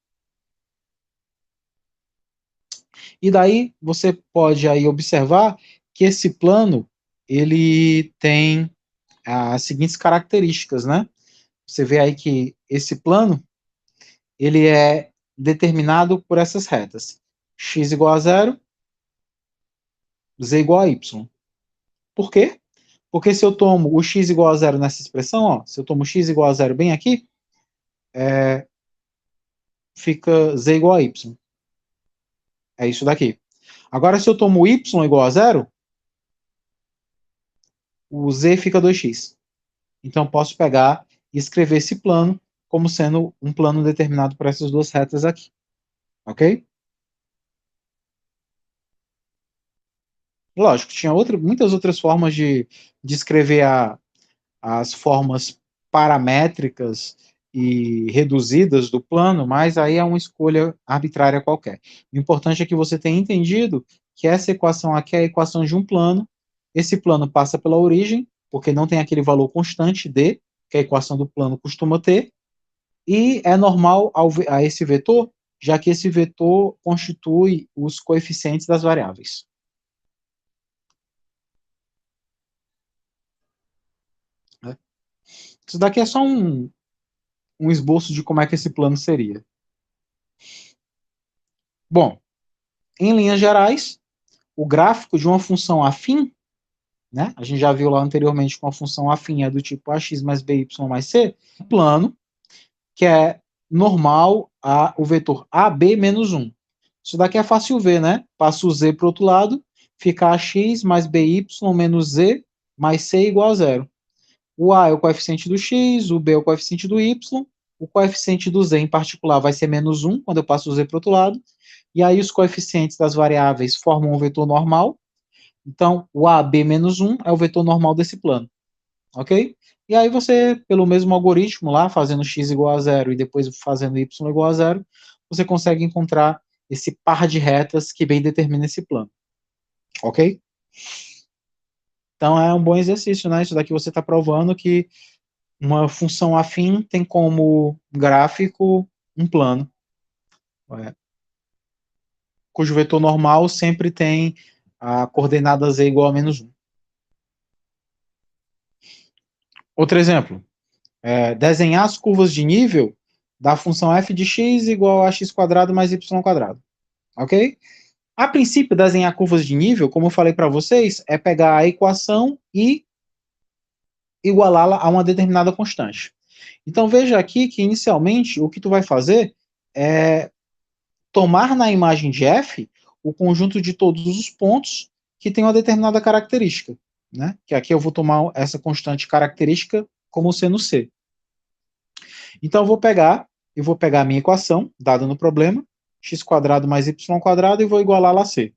[SPEAKER 1] E daí você pode aí observar que esse plano ele tem as seguintes características, né? Você vê aí que esse plano ele é determinado por essas retas. X igual a zero, z igual a y. Por quê? Porque se eu tomo o x igual a zero nessa expressão, ó, se eu tomo x igual a zero bem aqui, fica z igual a y. É isso daqui. Agora, se eu tomo y igual a zero, o z fica 2x. Então, posso pegar e escrever esse plano como sendo um plano determinado por essas duas retas aqui. Ok? Lógico, tinha muitas outras formas de escrever as formas paramétricas e reduzidas do plano, mas aí é uma escolha arbitrária qualquer. O importante é que você tenha entendido que essa equação aqui é a equação de um plano. Esse plano passa pela origem, porque não tem aquele valor constante d, que a equação do plano costuma ter, e é normal a esse vetor, já que esse vetor constitui os coeficientes das variáveis. Isso daqui é só um esboço de como é que esse plano seria. Bom, em linhas gerais, o gráfico de uma função afim, né? A gente já viu lá anteriormente que uma função afim é do tipo ax mais by mais c, plano, que é normal a o vetor AB menos 1. Isso daqui é fácil ver, né? Passa o z para o outro lado, fica ax mais by menos z mais c igual a zero. O a é o coeficiente do x, o b é o coeficiente do y, o coeficiente do z em particular vai ser menos 1 quando eu passo o z para o outro lado, e aí os coeficientes das variáveis formam um vetor normal. Então, o AB menos 1 é o vetor normal desse plano, ok? E aí você, pelo mesmo algoritmo lá, fazendo x igual a zero e depois fazendo y igual a zero, você consegue encontrar esse par de retas que bem determina esse plano, ok? Então é um bom exercício, né? Isso daqui você está provando que uma função afim tem como gráfico um plano, é, cujo vetor normal sempre tem a coordenada z igual a menos 1. Outro exemplo, desenhar as curvas de nível da função f de x igual a x quadrado mais y quadrado, ok? A princípio, desenhar curvas de nível, como eu falei para vocês, é pegar a equação e igualá-la a uma determinada constante. Então veja aqui que inicialmente o que tu vai fazer é tomar na imagem de f o conjunto de todos os pontos que tem uma determinada característica, né? Que aqui eu vou tomar essa constante característica como sendo c. Então eu vou pegar a minha equação dada no problema, x quadrado mais y quadrado, e vou igualá-la a c.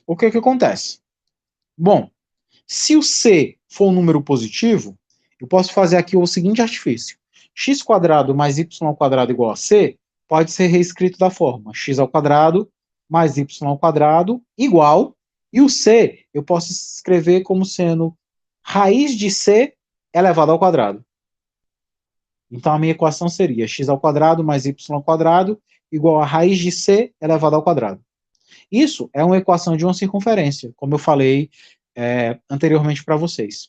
[SPEAKER 1] O que acontece? Bom, se o c for um número positivo, eu posso fazer aqui o seguinte artifício. X quadrado mais y quadrado igual a c pode ser reescrito da forma x ao quadrado mais y ao quadrado igual, e o c eu posso escrever como sendo raiz de c elevado ao quadrado. Então a minha equação seria x ao quadrado mais y ao quadrado igual a raiz de c elevado ao quadrado. Isso é uma equação de uma circunferência, como eu falei anteriormente para vocês.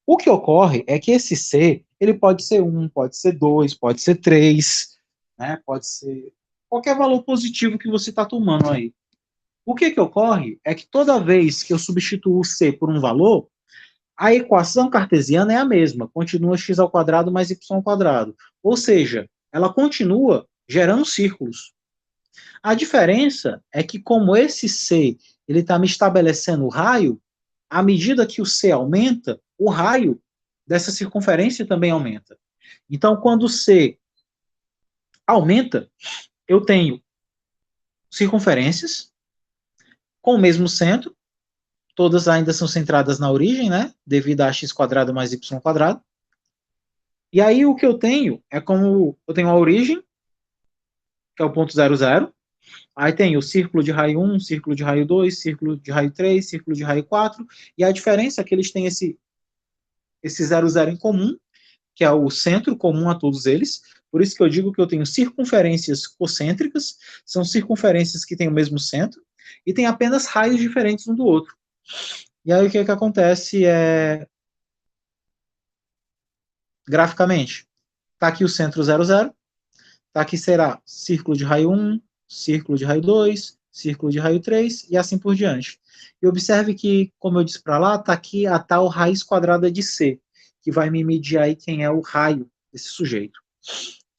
[SPEAKER 1] O que ocorre é que esse C, ele pode ser 1, pode ser 2, pode ser 3, né? Pode ser qualquer valor positivo que você está tomando aí. O que ocorre é que toda vez que eu substituo o C por um valor, a equação cartesiana é a mesma, continua x ao quadrado mais y ao quadrado. Ou seja, ela continua gerando círculos. A diferença é que como esse C ele está me estabelecendo o raio, à medida que o C aumenta, o raio dessa circunferência também aumenta. Então, quando o C aumenta, eu tenho circunferências com o mesmo centro, todas ainda são centradas na origem, né? Devido a x quadrado mais y quadrado. E aí o que eu tenho é como eu tenho a origem, que é o ponto 0, 0. Aí tem o círculo de raio 1, círculo de raio 2, círculo de raio 3, círculo de raio 4. E a diferença é que eles têm esse 0, 0 em comum, que é o centro comum a todos eles. Por isso que eu digo que eu tenho circunferências concêntricas, são circunferências que têm o mesmo centro, e tem apenas raios diferentes um do outro. E aí o que acontece graficamente? Está aqui o centro 0, 0, tá aqui será círculo de raio 1, círculo de raio 2, círculo de raio 3 e assim por diante. E observe que, como eu disse para lá, está aqui a tal raiz quadrada de C, que vai me medir aí quem é o raio desse sujeito.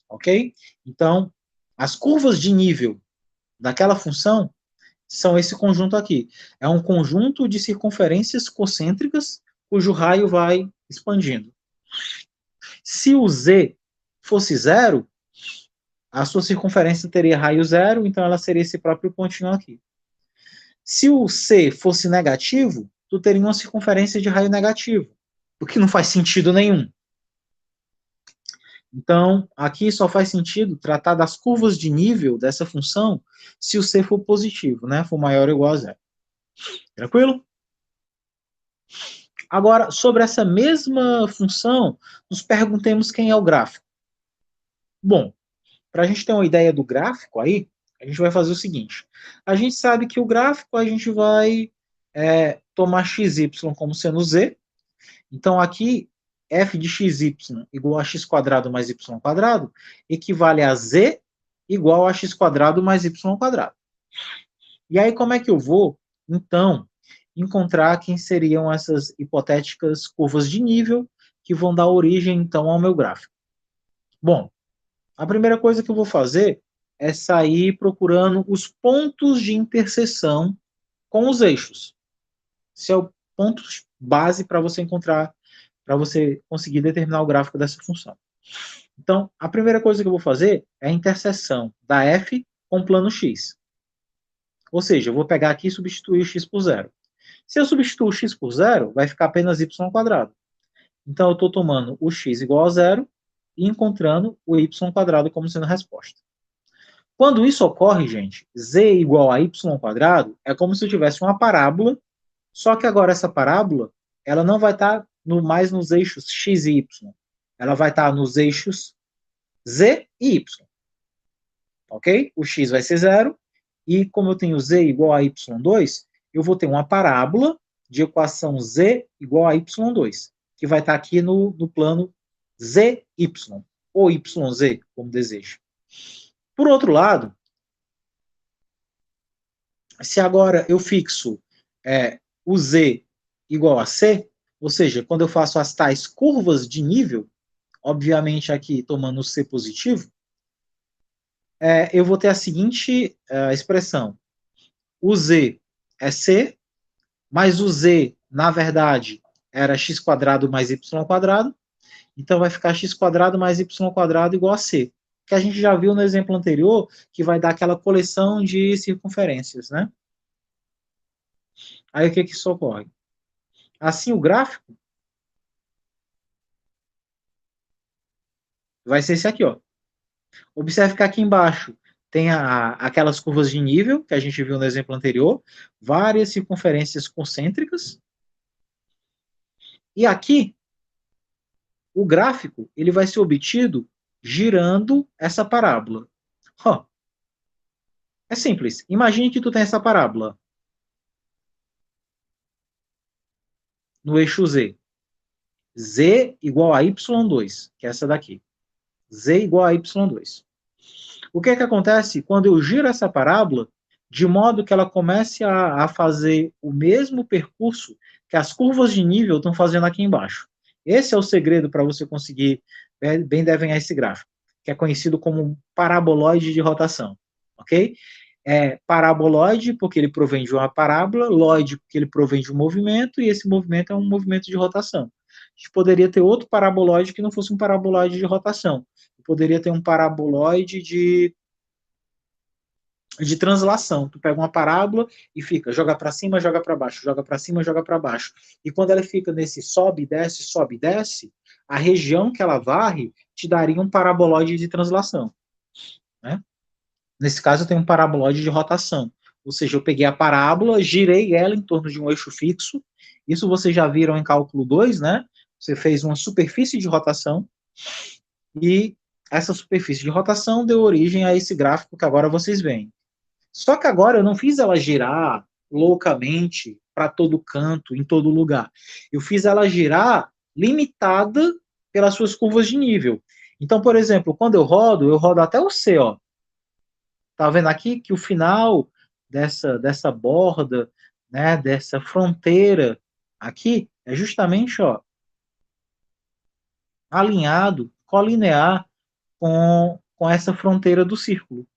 [SPEAKER 1] Ok? Então, as curvas de nível daquela função são esse conjunto aqui. É um conjunto de circunferências concêntricas cujo raio vai expandindo. Se o Z fosse zero, a sua circunferência teria raio zero, então ela seria esse próprio pontinho aqui. Se o C fosse negativo, tu teria uma circunferência de raio negativo, o que não faz sentido nenhum. Então, aqui só faz sentido tratar das curvas de nível dessa função se o C for positivo, né? For maior ou igual a zero. Tranquilo? Agora, sobre essa mesma função, nos perguntemos quem é o gráfico. Bom, para a gente ter uma ideia do gráfico aí, a gente vai fazer o seguinte. A gente sabe que o gráfico a gente vai tomar xy como sendo z. Então, aqui, f de xy igual a x quadrado mais y quadrado equivale a z igual a x² mais y². E aí, como é que eu vou, então, encontrar quem seriam essas hipotéticas curvas de nível que vão dar origem, então, ao meu gráfico? Bom, a primeira coisa que eu vou fazer é sair procurando os pontos de interseção com os eixos. Esse é o ponto base para você encontrar, para você conseguir determinar o gráfico dessa função. Então, a primeira coisa que eu vou fazer é a interseção da f com o plano x. Ou seja, eu vou pegar aqui e substituir o x por zero. Se eu substituir o x por zero, vai ficar apenas y². Então, eu estou tomando o x igual a zero e encontrando o y² como sendo a resposta. Quando isso ocorre, gente, z igual a y² é como se eu tivesse uma parábola, só que agora essa parábola ela não vai estar mais nos eixos x e y. Ela vai estar nos eixos z e y. Ok? O x vai ser zero, e como eu tenho z igual a y2, eu vou ter uma parábola de equação z igual a y2, que vai estar aqui no plano zy, ou yz, como deseja. Por outro lado, se agora eu fixo o z igual a c, ou seja, quando eu faço as tais curvas de nível, obviamente aqui tomando o c positivo, eu vou ter a seguinte expressão. O z é c, mas o z, na verdade, era x² mais y², então vai ficar x² mais y² igual a c, que a gente já viu no exemplo anterior, que vai dar aquela coleção de circunferências, né? Aí o que isso ocorre? Assim, o gráfico vai ser esse aqui, ó. Observe que aqui embaixo tem aquelas curvas de nível que a gente viu no exemplo anterior, várias circunferências concêntricas. E aqui, o gráfico ele vai ser obtido girando essa parábola. É simples. Imagine que tu tem essa parábola no eixo Z. Z igual a Y2, que é essa daqui. Z igual a Y2. O que acontece quando eu giro essa parábola de modo que ela comece a fazer o mesmo percurso que as curvas de nível estão fazendo aqui embaixo? Esse é o segredo para você conseguir bem desenhar esse gráfico, que é conhecido como um paraboloide de rotação, ok? Paraboloide porque ele provém de uma parábola, loide porque ele provém de um movimento, e esse movimento é um movimento de rotação. A gente poderia ter outro paraboloide que não fosse um paraboloide de rotação. Poderia ter um paraboloide de translação. Tu pega uma parábola e fica, joga para cima, joga para baixo, joga para cima, joga para baixo. E quando ela fica nesse sobe, desce, a região que ela varre te daria um paraboloide de translação, né? Nesse caso, eu tenho um paraboloide de rotação. Ou seja, eu peguei a parábola, girei ela em torno de um eixo fixo. Isso vocês já viram em cálculo 2, né? Você fez uma superfície de rotação e essa superfície de rotação deu origem a esse gráfico que agora vocês veem. Só que agora eu não fiz ela girar loucamente para todo canto, em todo lugar. Eu fiz ela girar limitada pelas suas curvas de nível. Então, por exemplo, quando eu rodo até o C, ó. Tá vendo aqui que o final dessa borda, né, dessa fronteira aqui, é justamente, ó, alinhado, colinear com essa fronteira do círculo.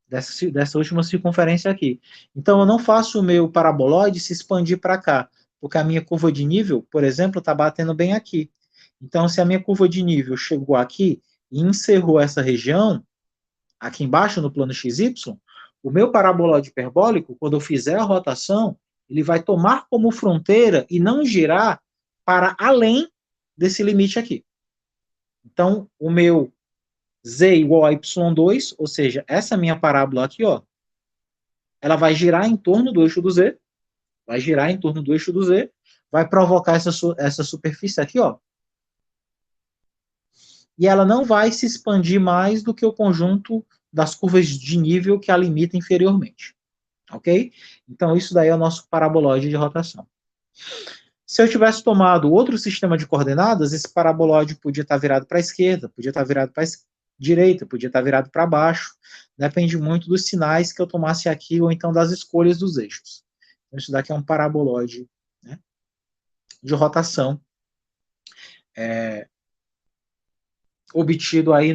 [SPEAKER 1] Dessa última circunferência aqui. Então, eu não faço o meu paraboloide se expandir para cá, porque a minha curva de nível, por exemplo, está batendo bem aqui. Então, se a minha curva de nível chegou aqui e encerrou essa região, aqui embaixo no plano XY, o meu paraboloide hiperbólico, quando eu fizer a rotação, ele vai tomar como fronteira e não girar para além desse limite aqui. Então, o meu z igual a y2, ou seja, essa minha parábola aqui, ó, ela vai girar em torno do eixo do z, vai provocar essa superfície aqui, ó, e ela não vai se expandir mais do que o conjunto das curvas de nível que a limita inferiormente, ok? Então, isso daí é o nosso paraboloide de rotação. Se eu tivesse tomado outro sistema de coordenadas, esse paraboloide podia estar virado para a esquerda, podia estar virado para direita, podia estar virado para baixo, depende muito dos sinais que eu tomasse aqui, ou então das escolhas dos eixos. Então, isso daqui é um paraboloide, né, de rotação, obtido aí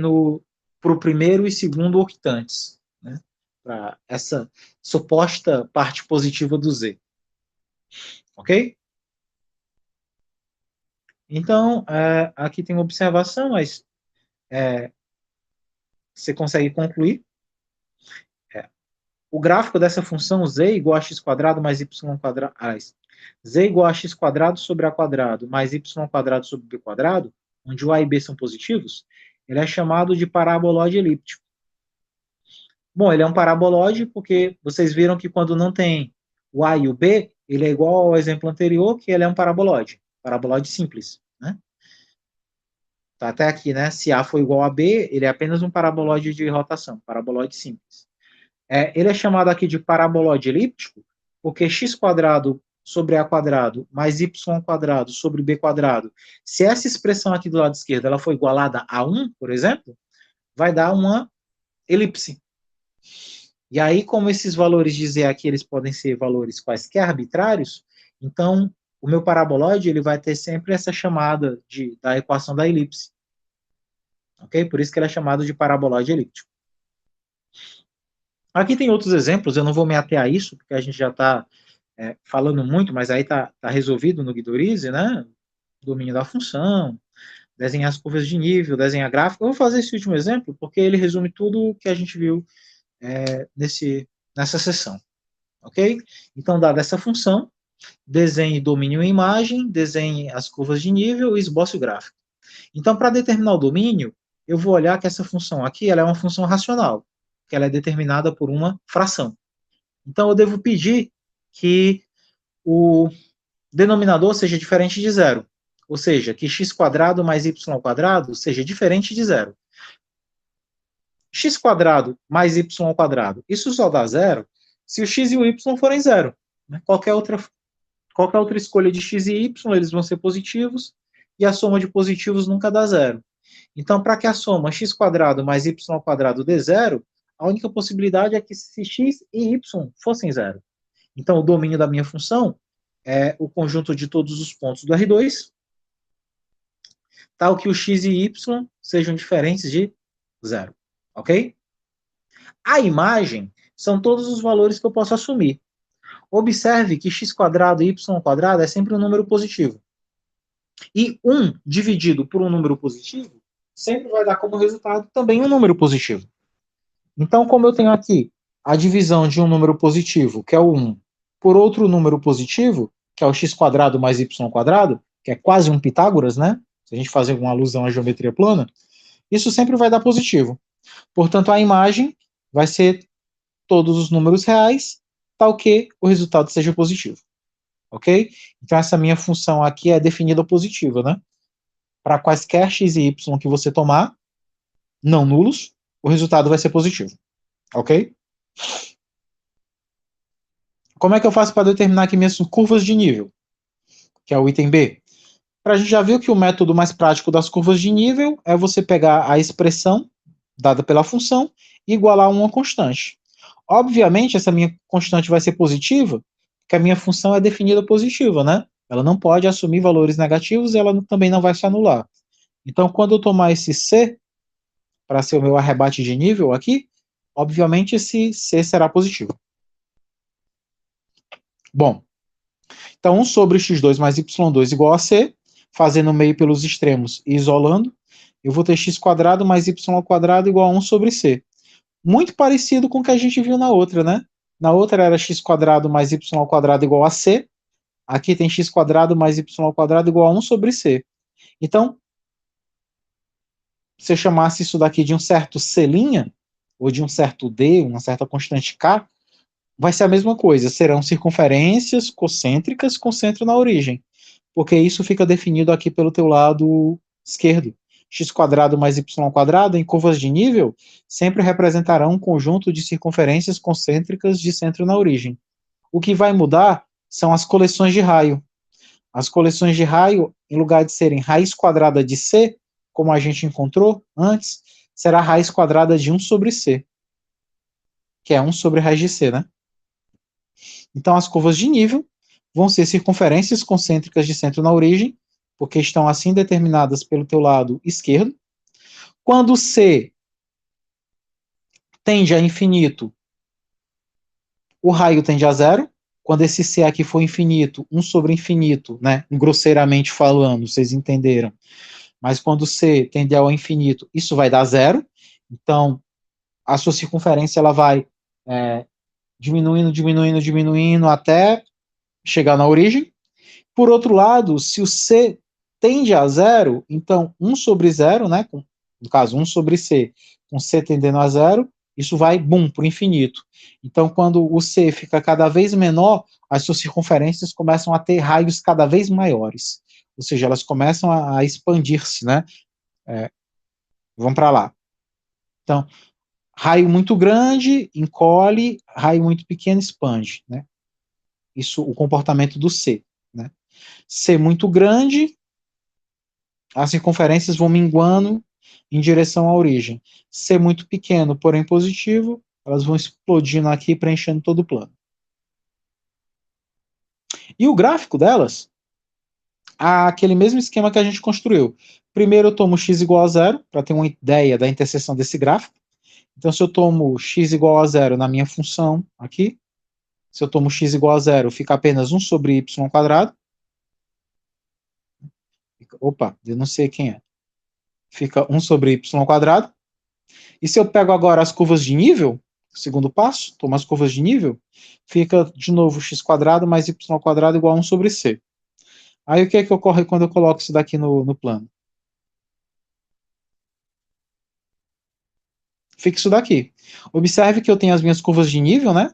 [SPEAKER 1] para o primeiro e segundo octantes, né, para essa suposta parte positiva do Z. Ok? Então, aqui tem uma observação, mas você consegue concluir. O gráfico dessa função z igual a x quadrado mais y quadrado, z igual a x quadrado sobre a quadrado mais y quadrado sobre b quadrado, onde o a e b são positivos, ele é chamado de parabolóide elíptico. Bom, ele é um parabolóide porque vocês viram que quando não tem o a e o b, ele é igual ao exemplo anterior, que ele é um parabolóide simples, né? Tá até aqui, né? Se a for igual a b, ele é apenas um parabolóide de rotação, parabolóide simples. Ele é chamado aqui de parabolóide elíptico, porque x quadrado sobre a quadrado mais y quadrado sobre b quadrado, se essa expressão aqui do lado esquerdo ela for igualada a 1, por exemplo, vai dar uma elipse. E aí, como esses valores de z aqui, eles podem ser valores quaisquer arbitrários, então o meu paraboloide ele vai ter sempre essa chamada da equação da elipse. Ok? Por isso que ele é chamado de paraboloide elíptico. Aqui tem outros exemplos, eu não vou me ater a isso, porque a gente já está falando muito, mas aí está resolvido no Guidorize, né? Domínio da função, desenhar as curvas de nível, desenhar gráfico. Eu vou fazer esse último exemplo, porque ele resume tudo o que a gente viu nessa sessão. Ok? Então, dada essa função, desenhe domínio em imagem, desenhe as curvas de nível e esboce o gráfico. Então, para determinar o domínio, eu vou olhar que essa função aqui ela é uma função racional, que ela é determinada por uma fração. Então, eu devo pedir que o denominador seja diferente de zero, ou seja, que x quadrado mais y quadrado seja diferente de zero. X quadrado mais y quadrado, isso só dá zero se o x e o y forem zero. Né? Qualquer outra escolha de x e y, eles vão ser positivos, e a soma de positivos nunca dá zero. Então, para que a soma x quadrado mais y quadrado dê zero, a única possibilidade é que se x e y fossem zero. Então, o domínio da minha função é o conjunto de todos os pontos do R2, tal que o x e y sejam diferentes de zero. Ok? A imagem são todos os valores que eu posso assumir. Observe que x quadrado e y quadrado é sempre um número positivo. E 1 dividido por um número positivo sempre vai dar como resultado também um número positivo. Então, como eu tenho aqui a divisão de um número positivo, que é o 1, por outro número positivo, que é o x quadrado mais y quadrado, que é quase um Pitágoras, né? Se a gente fazer alguma alusão à geometria plana, isso sempre vai dar positivo. Portanto, a imagem vai ser todos os números reais, tal que o resultado seja positivo. Ok? Então, essa minha função aqui é definida positiva, né? Para quaisquer x e y que você tomar, não nulos, o resultado vai ser positivo. Ok? Como é que eu faço para determinar aqui minhas curvas de nível? Que é o item B. A gente já viu que o método mais prático das curvas de nível é você pegar a expressão dada pela função e igualar a uma constante. Obviamente, essa minha constante vai ser positiva, porque a minha função é definida positiva, né? Ela não pode assumir valores negativos e ela também não vai se anular. Então, quando eu tomar esse C, para ser o meu arrebate de nível aqui, obviamente esse C será positivo. Bom, então 1 sobre x2 mais y2 igual a C, fazendo meio pelos extremos e isolando, eu vou ter x quadrado mais y quadrado igual a 1 sobre C. Muito parecido com o que a gente viu na outra, né? Na outra era x quadrado mais y quadrado igual a C. Aqui tem x quadrado mais y quadrado igual a 1 sobre C. Então, se eu chamasse isso daqui de um certo C', ou de um certo D, uma certa constante K, vai ser a mesma coisa. Serão circunferências concêntricas com centro na origem. Porque isso fica definido aqui pelo teu lado esquerdo. X quadrado mais y quadrado em curvas de nível sempre representarão um conjunto de circunferências concêntricas de centro na origem. O que vai mudar são as coleções de raio. As coleções de raio, em lugar de serem raiz quadrada de C, como a gente encontrou antes, será a raiz quadrada de 1 sobre C, que é 1 sobre raiz de C, né? Então, as curvas de nível vão ser circunferências concêntricas de centro na origem, porque estão assim determinadas pelo teu lado esquerdo. Quando C tende a infinito, o raio tende a zero. Quando esse C aqui for infinito, 1 sobre infinito, né? Grosseiramente falando, vocês entenderam. Mas quando C tende ao infinito, isso vai dar zero. Então, a sua circunferência ela vai diminuindo, diminuindo, diminuindo até chegar na origem. Por outro lado, se o C tende a zero, então 1 sobre zero, né, no caso 1 sobre C, com C tendendo a zero, isso vai, bum, para o infinito. Então, quando o C fica cada vez menor, as suas circunferências começam a ter raios cada vez maiores. Ou seja, elas começam a expandir-se, né? Vamos para lá. Então, raio muito grande, encolhe, raio muito pequeno, expande, né? Isso, o comportamento do C, né? C muito grande, as circunferências vão minguando em direção à origem. C muito pequeno, porém positivo, elas vão explodindo aqui, preenchendo todo o plano. E o gráfico delas, aquele mesmo esquema que a gente construiu. Primeiro eu tomo x igual a zero, para ter uma ideia da interseção desse gráfico. Então, se eu tomo x igual a zero na minha função aqui, se eu tomo x igual a zero, fica apenas 1 sobre y quadrado. Opa, eu não sei quem é. Fica 1 sobre y quadrado. E se eu pego agora as curvas de nível, segundo passo, tomo as curvas de nível, fica de novo x quadrado mais y quadrado igual a 1 sobre c. Aí o que é que ocorre quando eu coloco isso daqui no plano? Fica isso daqui. Observe que eu tenho as minhas curvas de nível, né?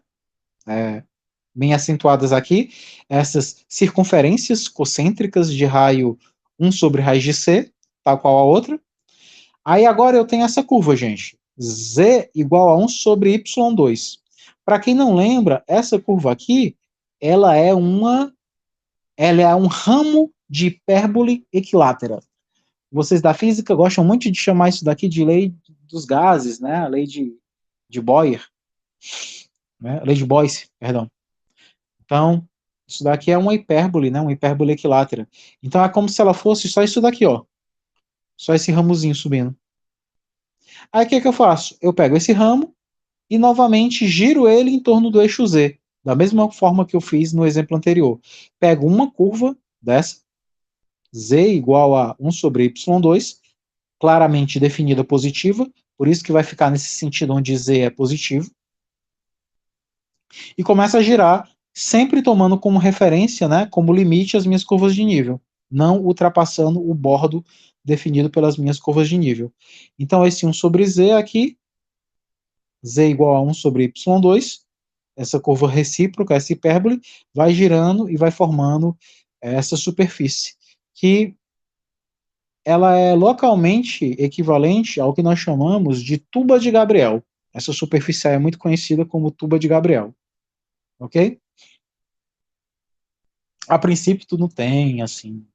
[SPEAKER 1] Bem acentuadas aqui. Essas circunferências concêntricas de raio 1 sobre raiz de c, tal qual a outra. Aí agora eu tenho essa curva, gente. Z igual a 1 sobre Y2. Para quem não lembra, essa curva aqui, ela é um ramo de hipérbole equilátera. Vocês da física gostam muito de chamar isso daqui de lei dos gases, né? A lei de Boyer, né? Lei de Boyce, perdão. Então, isso daqui é uma hipérbole, né? Uma hipérbole equilátera. Então é como se ela fosse só isso daqui, ó. Só esse ramozinho subindo. Aí o que é que eu faço? Eu pego esse ramo e novamente giro ele em torno do eixo Z, da mesma forma que eu fiz no exemplo anterior. Pego uma curva dessa, Z igual a 1 sobre Y2, claramente definida positiva, por isso que vai ficar nesse sentido onde Z é positivo, e começo a girar, sempre tomando como referência, né, como limite as minhas curvas de nível, não ultrapassando o bordo definido pelas minhas curvas de nível. Então, esse 1 sobre Z aqui, Z igual a 1 sobre Y2, essa curva recíproca, essa hipérbole, vai girando e vai formando essa superfície, que ela é localmente equivalente ao que nós chamamos de tuba de Gabriel. Essa superfície é muito conhecida como tuba de Gabriel, ok? A princípio, tu não tem, assim,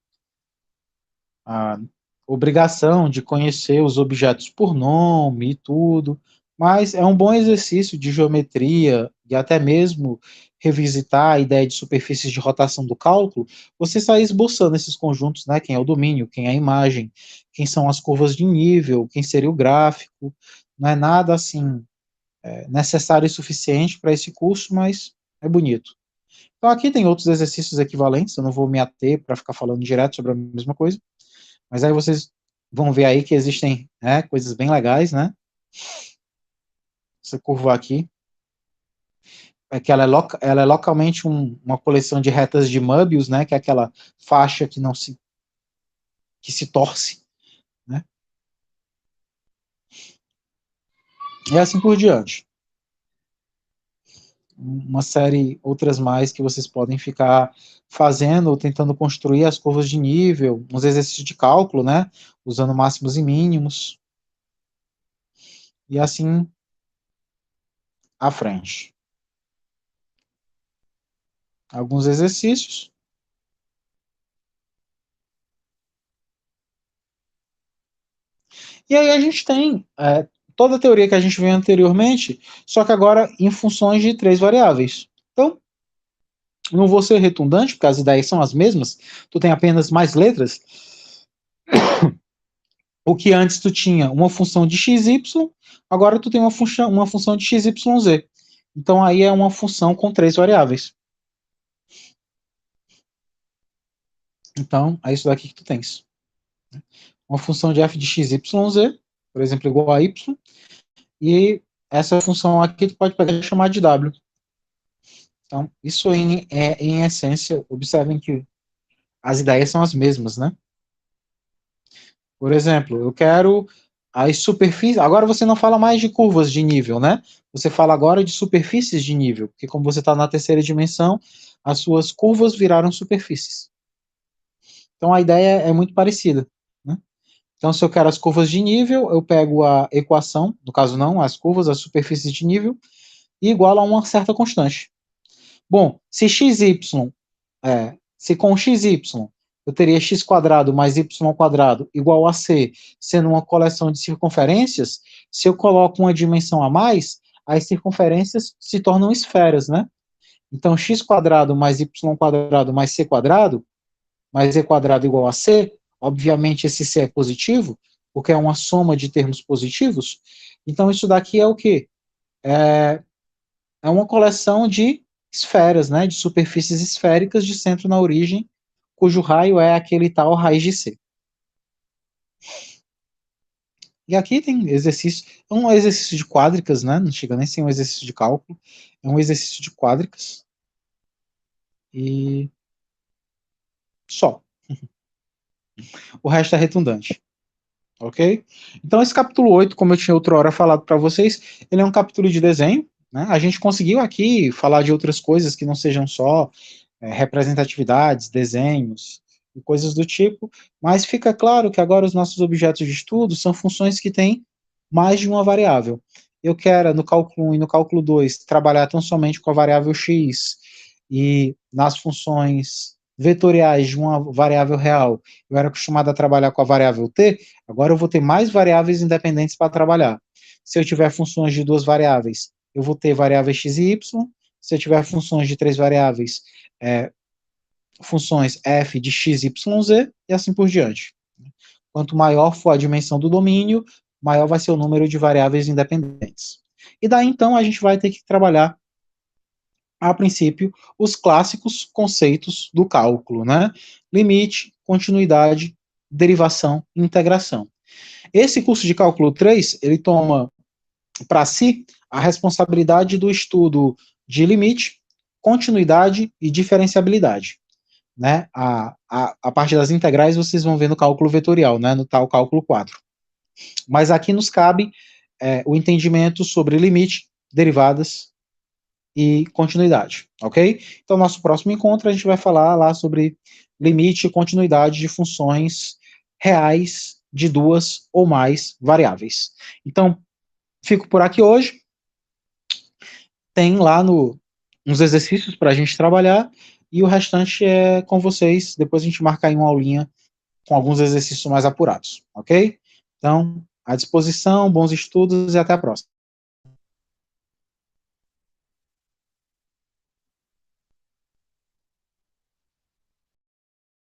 [SPEAKER 1] a obrigação de conhecer os objetos por nome e tudo, mas é um bom exercício de geometria e até mesmo revisitar a ideia de superfícies de rotação do cálculo, você sair esboçando esses conjuntos, né? Quem é o domínio, quem é a imagem, quem são as curvas de nível, quem seria o gráfico. Não é nada assim necessário e suficiente para esse curso, mas é bonito. Então aqui tem outros exercícios equivalentes, eu não vou me ater para ficar falando direto sobre a mesma coisa, mas aí vocês vão ver aí que existem coisas bem legais, né? Essa curva aqui, que ela é localmente uma coleção de retas de Möbius, né? Que é aquela faixa que se torce, né? E assim por diante. Uma série, outras mais que vocês podem ficar fazendo ou tentando construir as curvas de nível, uns exercícios de cálculo, né? Usando máximos e mínimos. E assim à frente. Alguns exercícios. E aí a gente tem toda a teoria que a gente viu anteriormente, só que agora em funções de 3 variáveis. Então, não vou ser redundante, porque as ideias são as mesmas, tu tem apenas mais letras. O que antes tu tinha uma função de xy, agora tu tem uma função de xyz. Então aí é uma função com 3 variáveis. Então, é isso daqui que tu tens. Uma função de f de xyz, por exemplo, igual a y, e essa função aqui tu pode pegar e chamar de w. Então, isso em essência, observem que as ideias são as mesmas, né? Por exemplo, eu quero as superfícies. Agora você não fala mais de curvas de nível, né? Você fala agora de superfícies de nível, porque como você está na terceira dimensão, as suas curvas viraram superfícies. Então a ideia é muito parecida, né? Então, se eu quero as curvas de nível, eu pego a equação, no caso não, as curvas, as superfícies de nível, e igualo a uma certa constante. Bom, se com xy eu teria x quadrado mais y quadrado igual a c, sendo uma coleção de circunferências, se eu coloco uma dimensão a mais, as circunferências se tornam esferas, né? Então, x quadrado mais y quadrado mais c quadrado, mais e quadrado igual a c, obviamente esse c é positivo, porque é uma soma de termos positivos. Então, isso daqui é o quê? É uma coleção de esferas, né, de superfícies esféricas de centro na origem, cujo raio é aquele tal raiz de C. E aqui tem exercício, é um exercício de quádricas, né, não chega nem a ser um exercício de cálculo, é um exercício de quádricas, e só. O resto é redundante, ok? Então esse capítulo 8, como eu tinha outra hora falado para vocês, ele é um capítulo de desenho, né, a gente conseguiu aqui falar de outras coisas que não sejam só representatividades, desenhos e coisas do tipo, mas fica claro que agora os nossos objetos de estudo são funções que têm mais de uma variável. Eu quero, no cálculo 1 e no cálculo 2, trabalhar tão somente com a variável x e nas funções vetoriais de uma variável real, eu era acostumado a trabalhar com a variável t, agora eu vou ter mais variáveis independentes para trabalhar. Se eu tiver funções de duas variáveis, eu vou ter variáveis x e y. Se eu tiver funções de três variáveis, funções f de x, y, z, e assim por diante. Quanto maior for a dimensão do domínio, maior vai ser o número de variáveis independentes. E daí, então, a gente vai ter que trabalhar, a princípio, os clássicos conceitos do cálculo, né? Limite, continuidade, derivação e integração. Esse curso de cálculo 3, ele toma para si a responsabilidade do estudo de limite, continuidade e diferenciabilidade. Né? A parte das integrais vocês vão ver no cálculo vetorial, né? No tal cálculo 4. Mas aqui nos cabe o entendimento sobre limite, derivadas e continuidade, ok? Então, nosso próximo encontro a gente vai falar lá sobre limite e continuidade de funções reais de duas ou mais variáveis. Então, fico por aqui hoje. Tem lá uns exercícios para a gente trabalhar e o restante é com vocês. Depois a gente marca aí uma aulinha com alguns exercícios mais apurados, ok? Então, à disposição, bons estudos e até a próxima.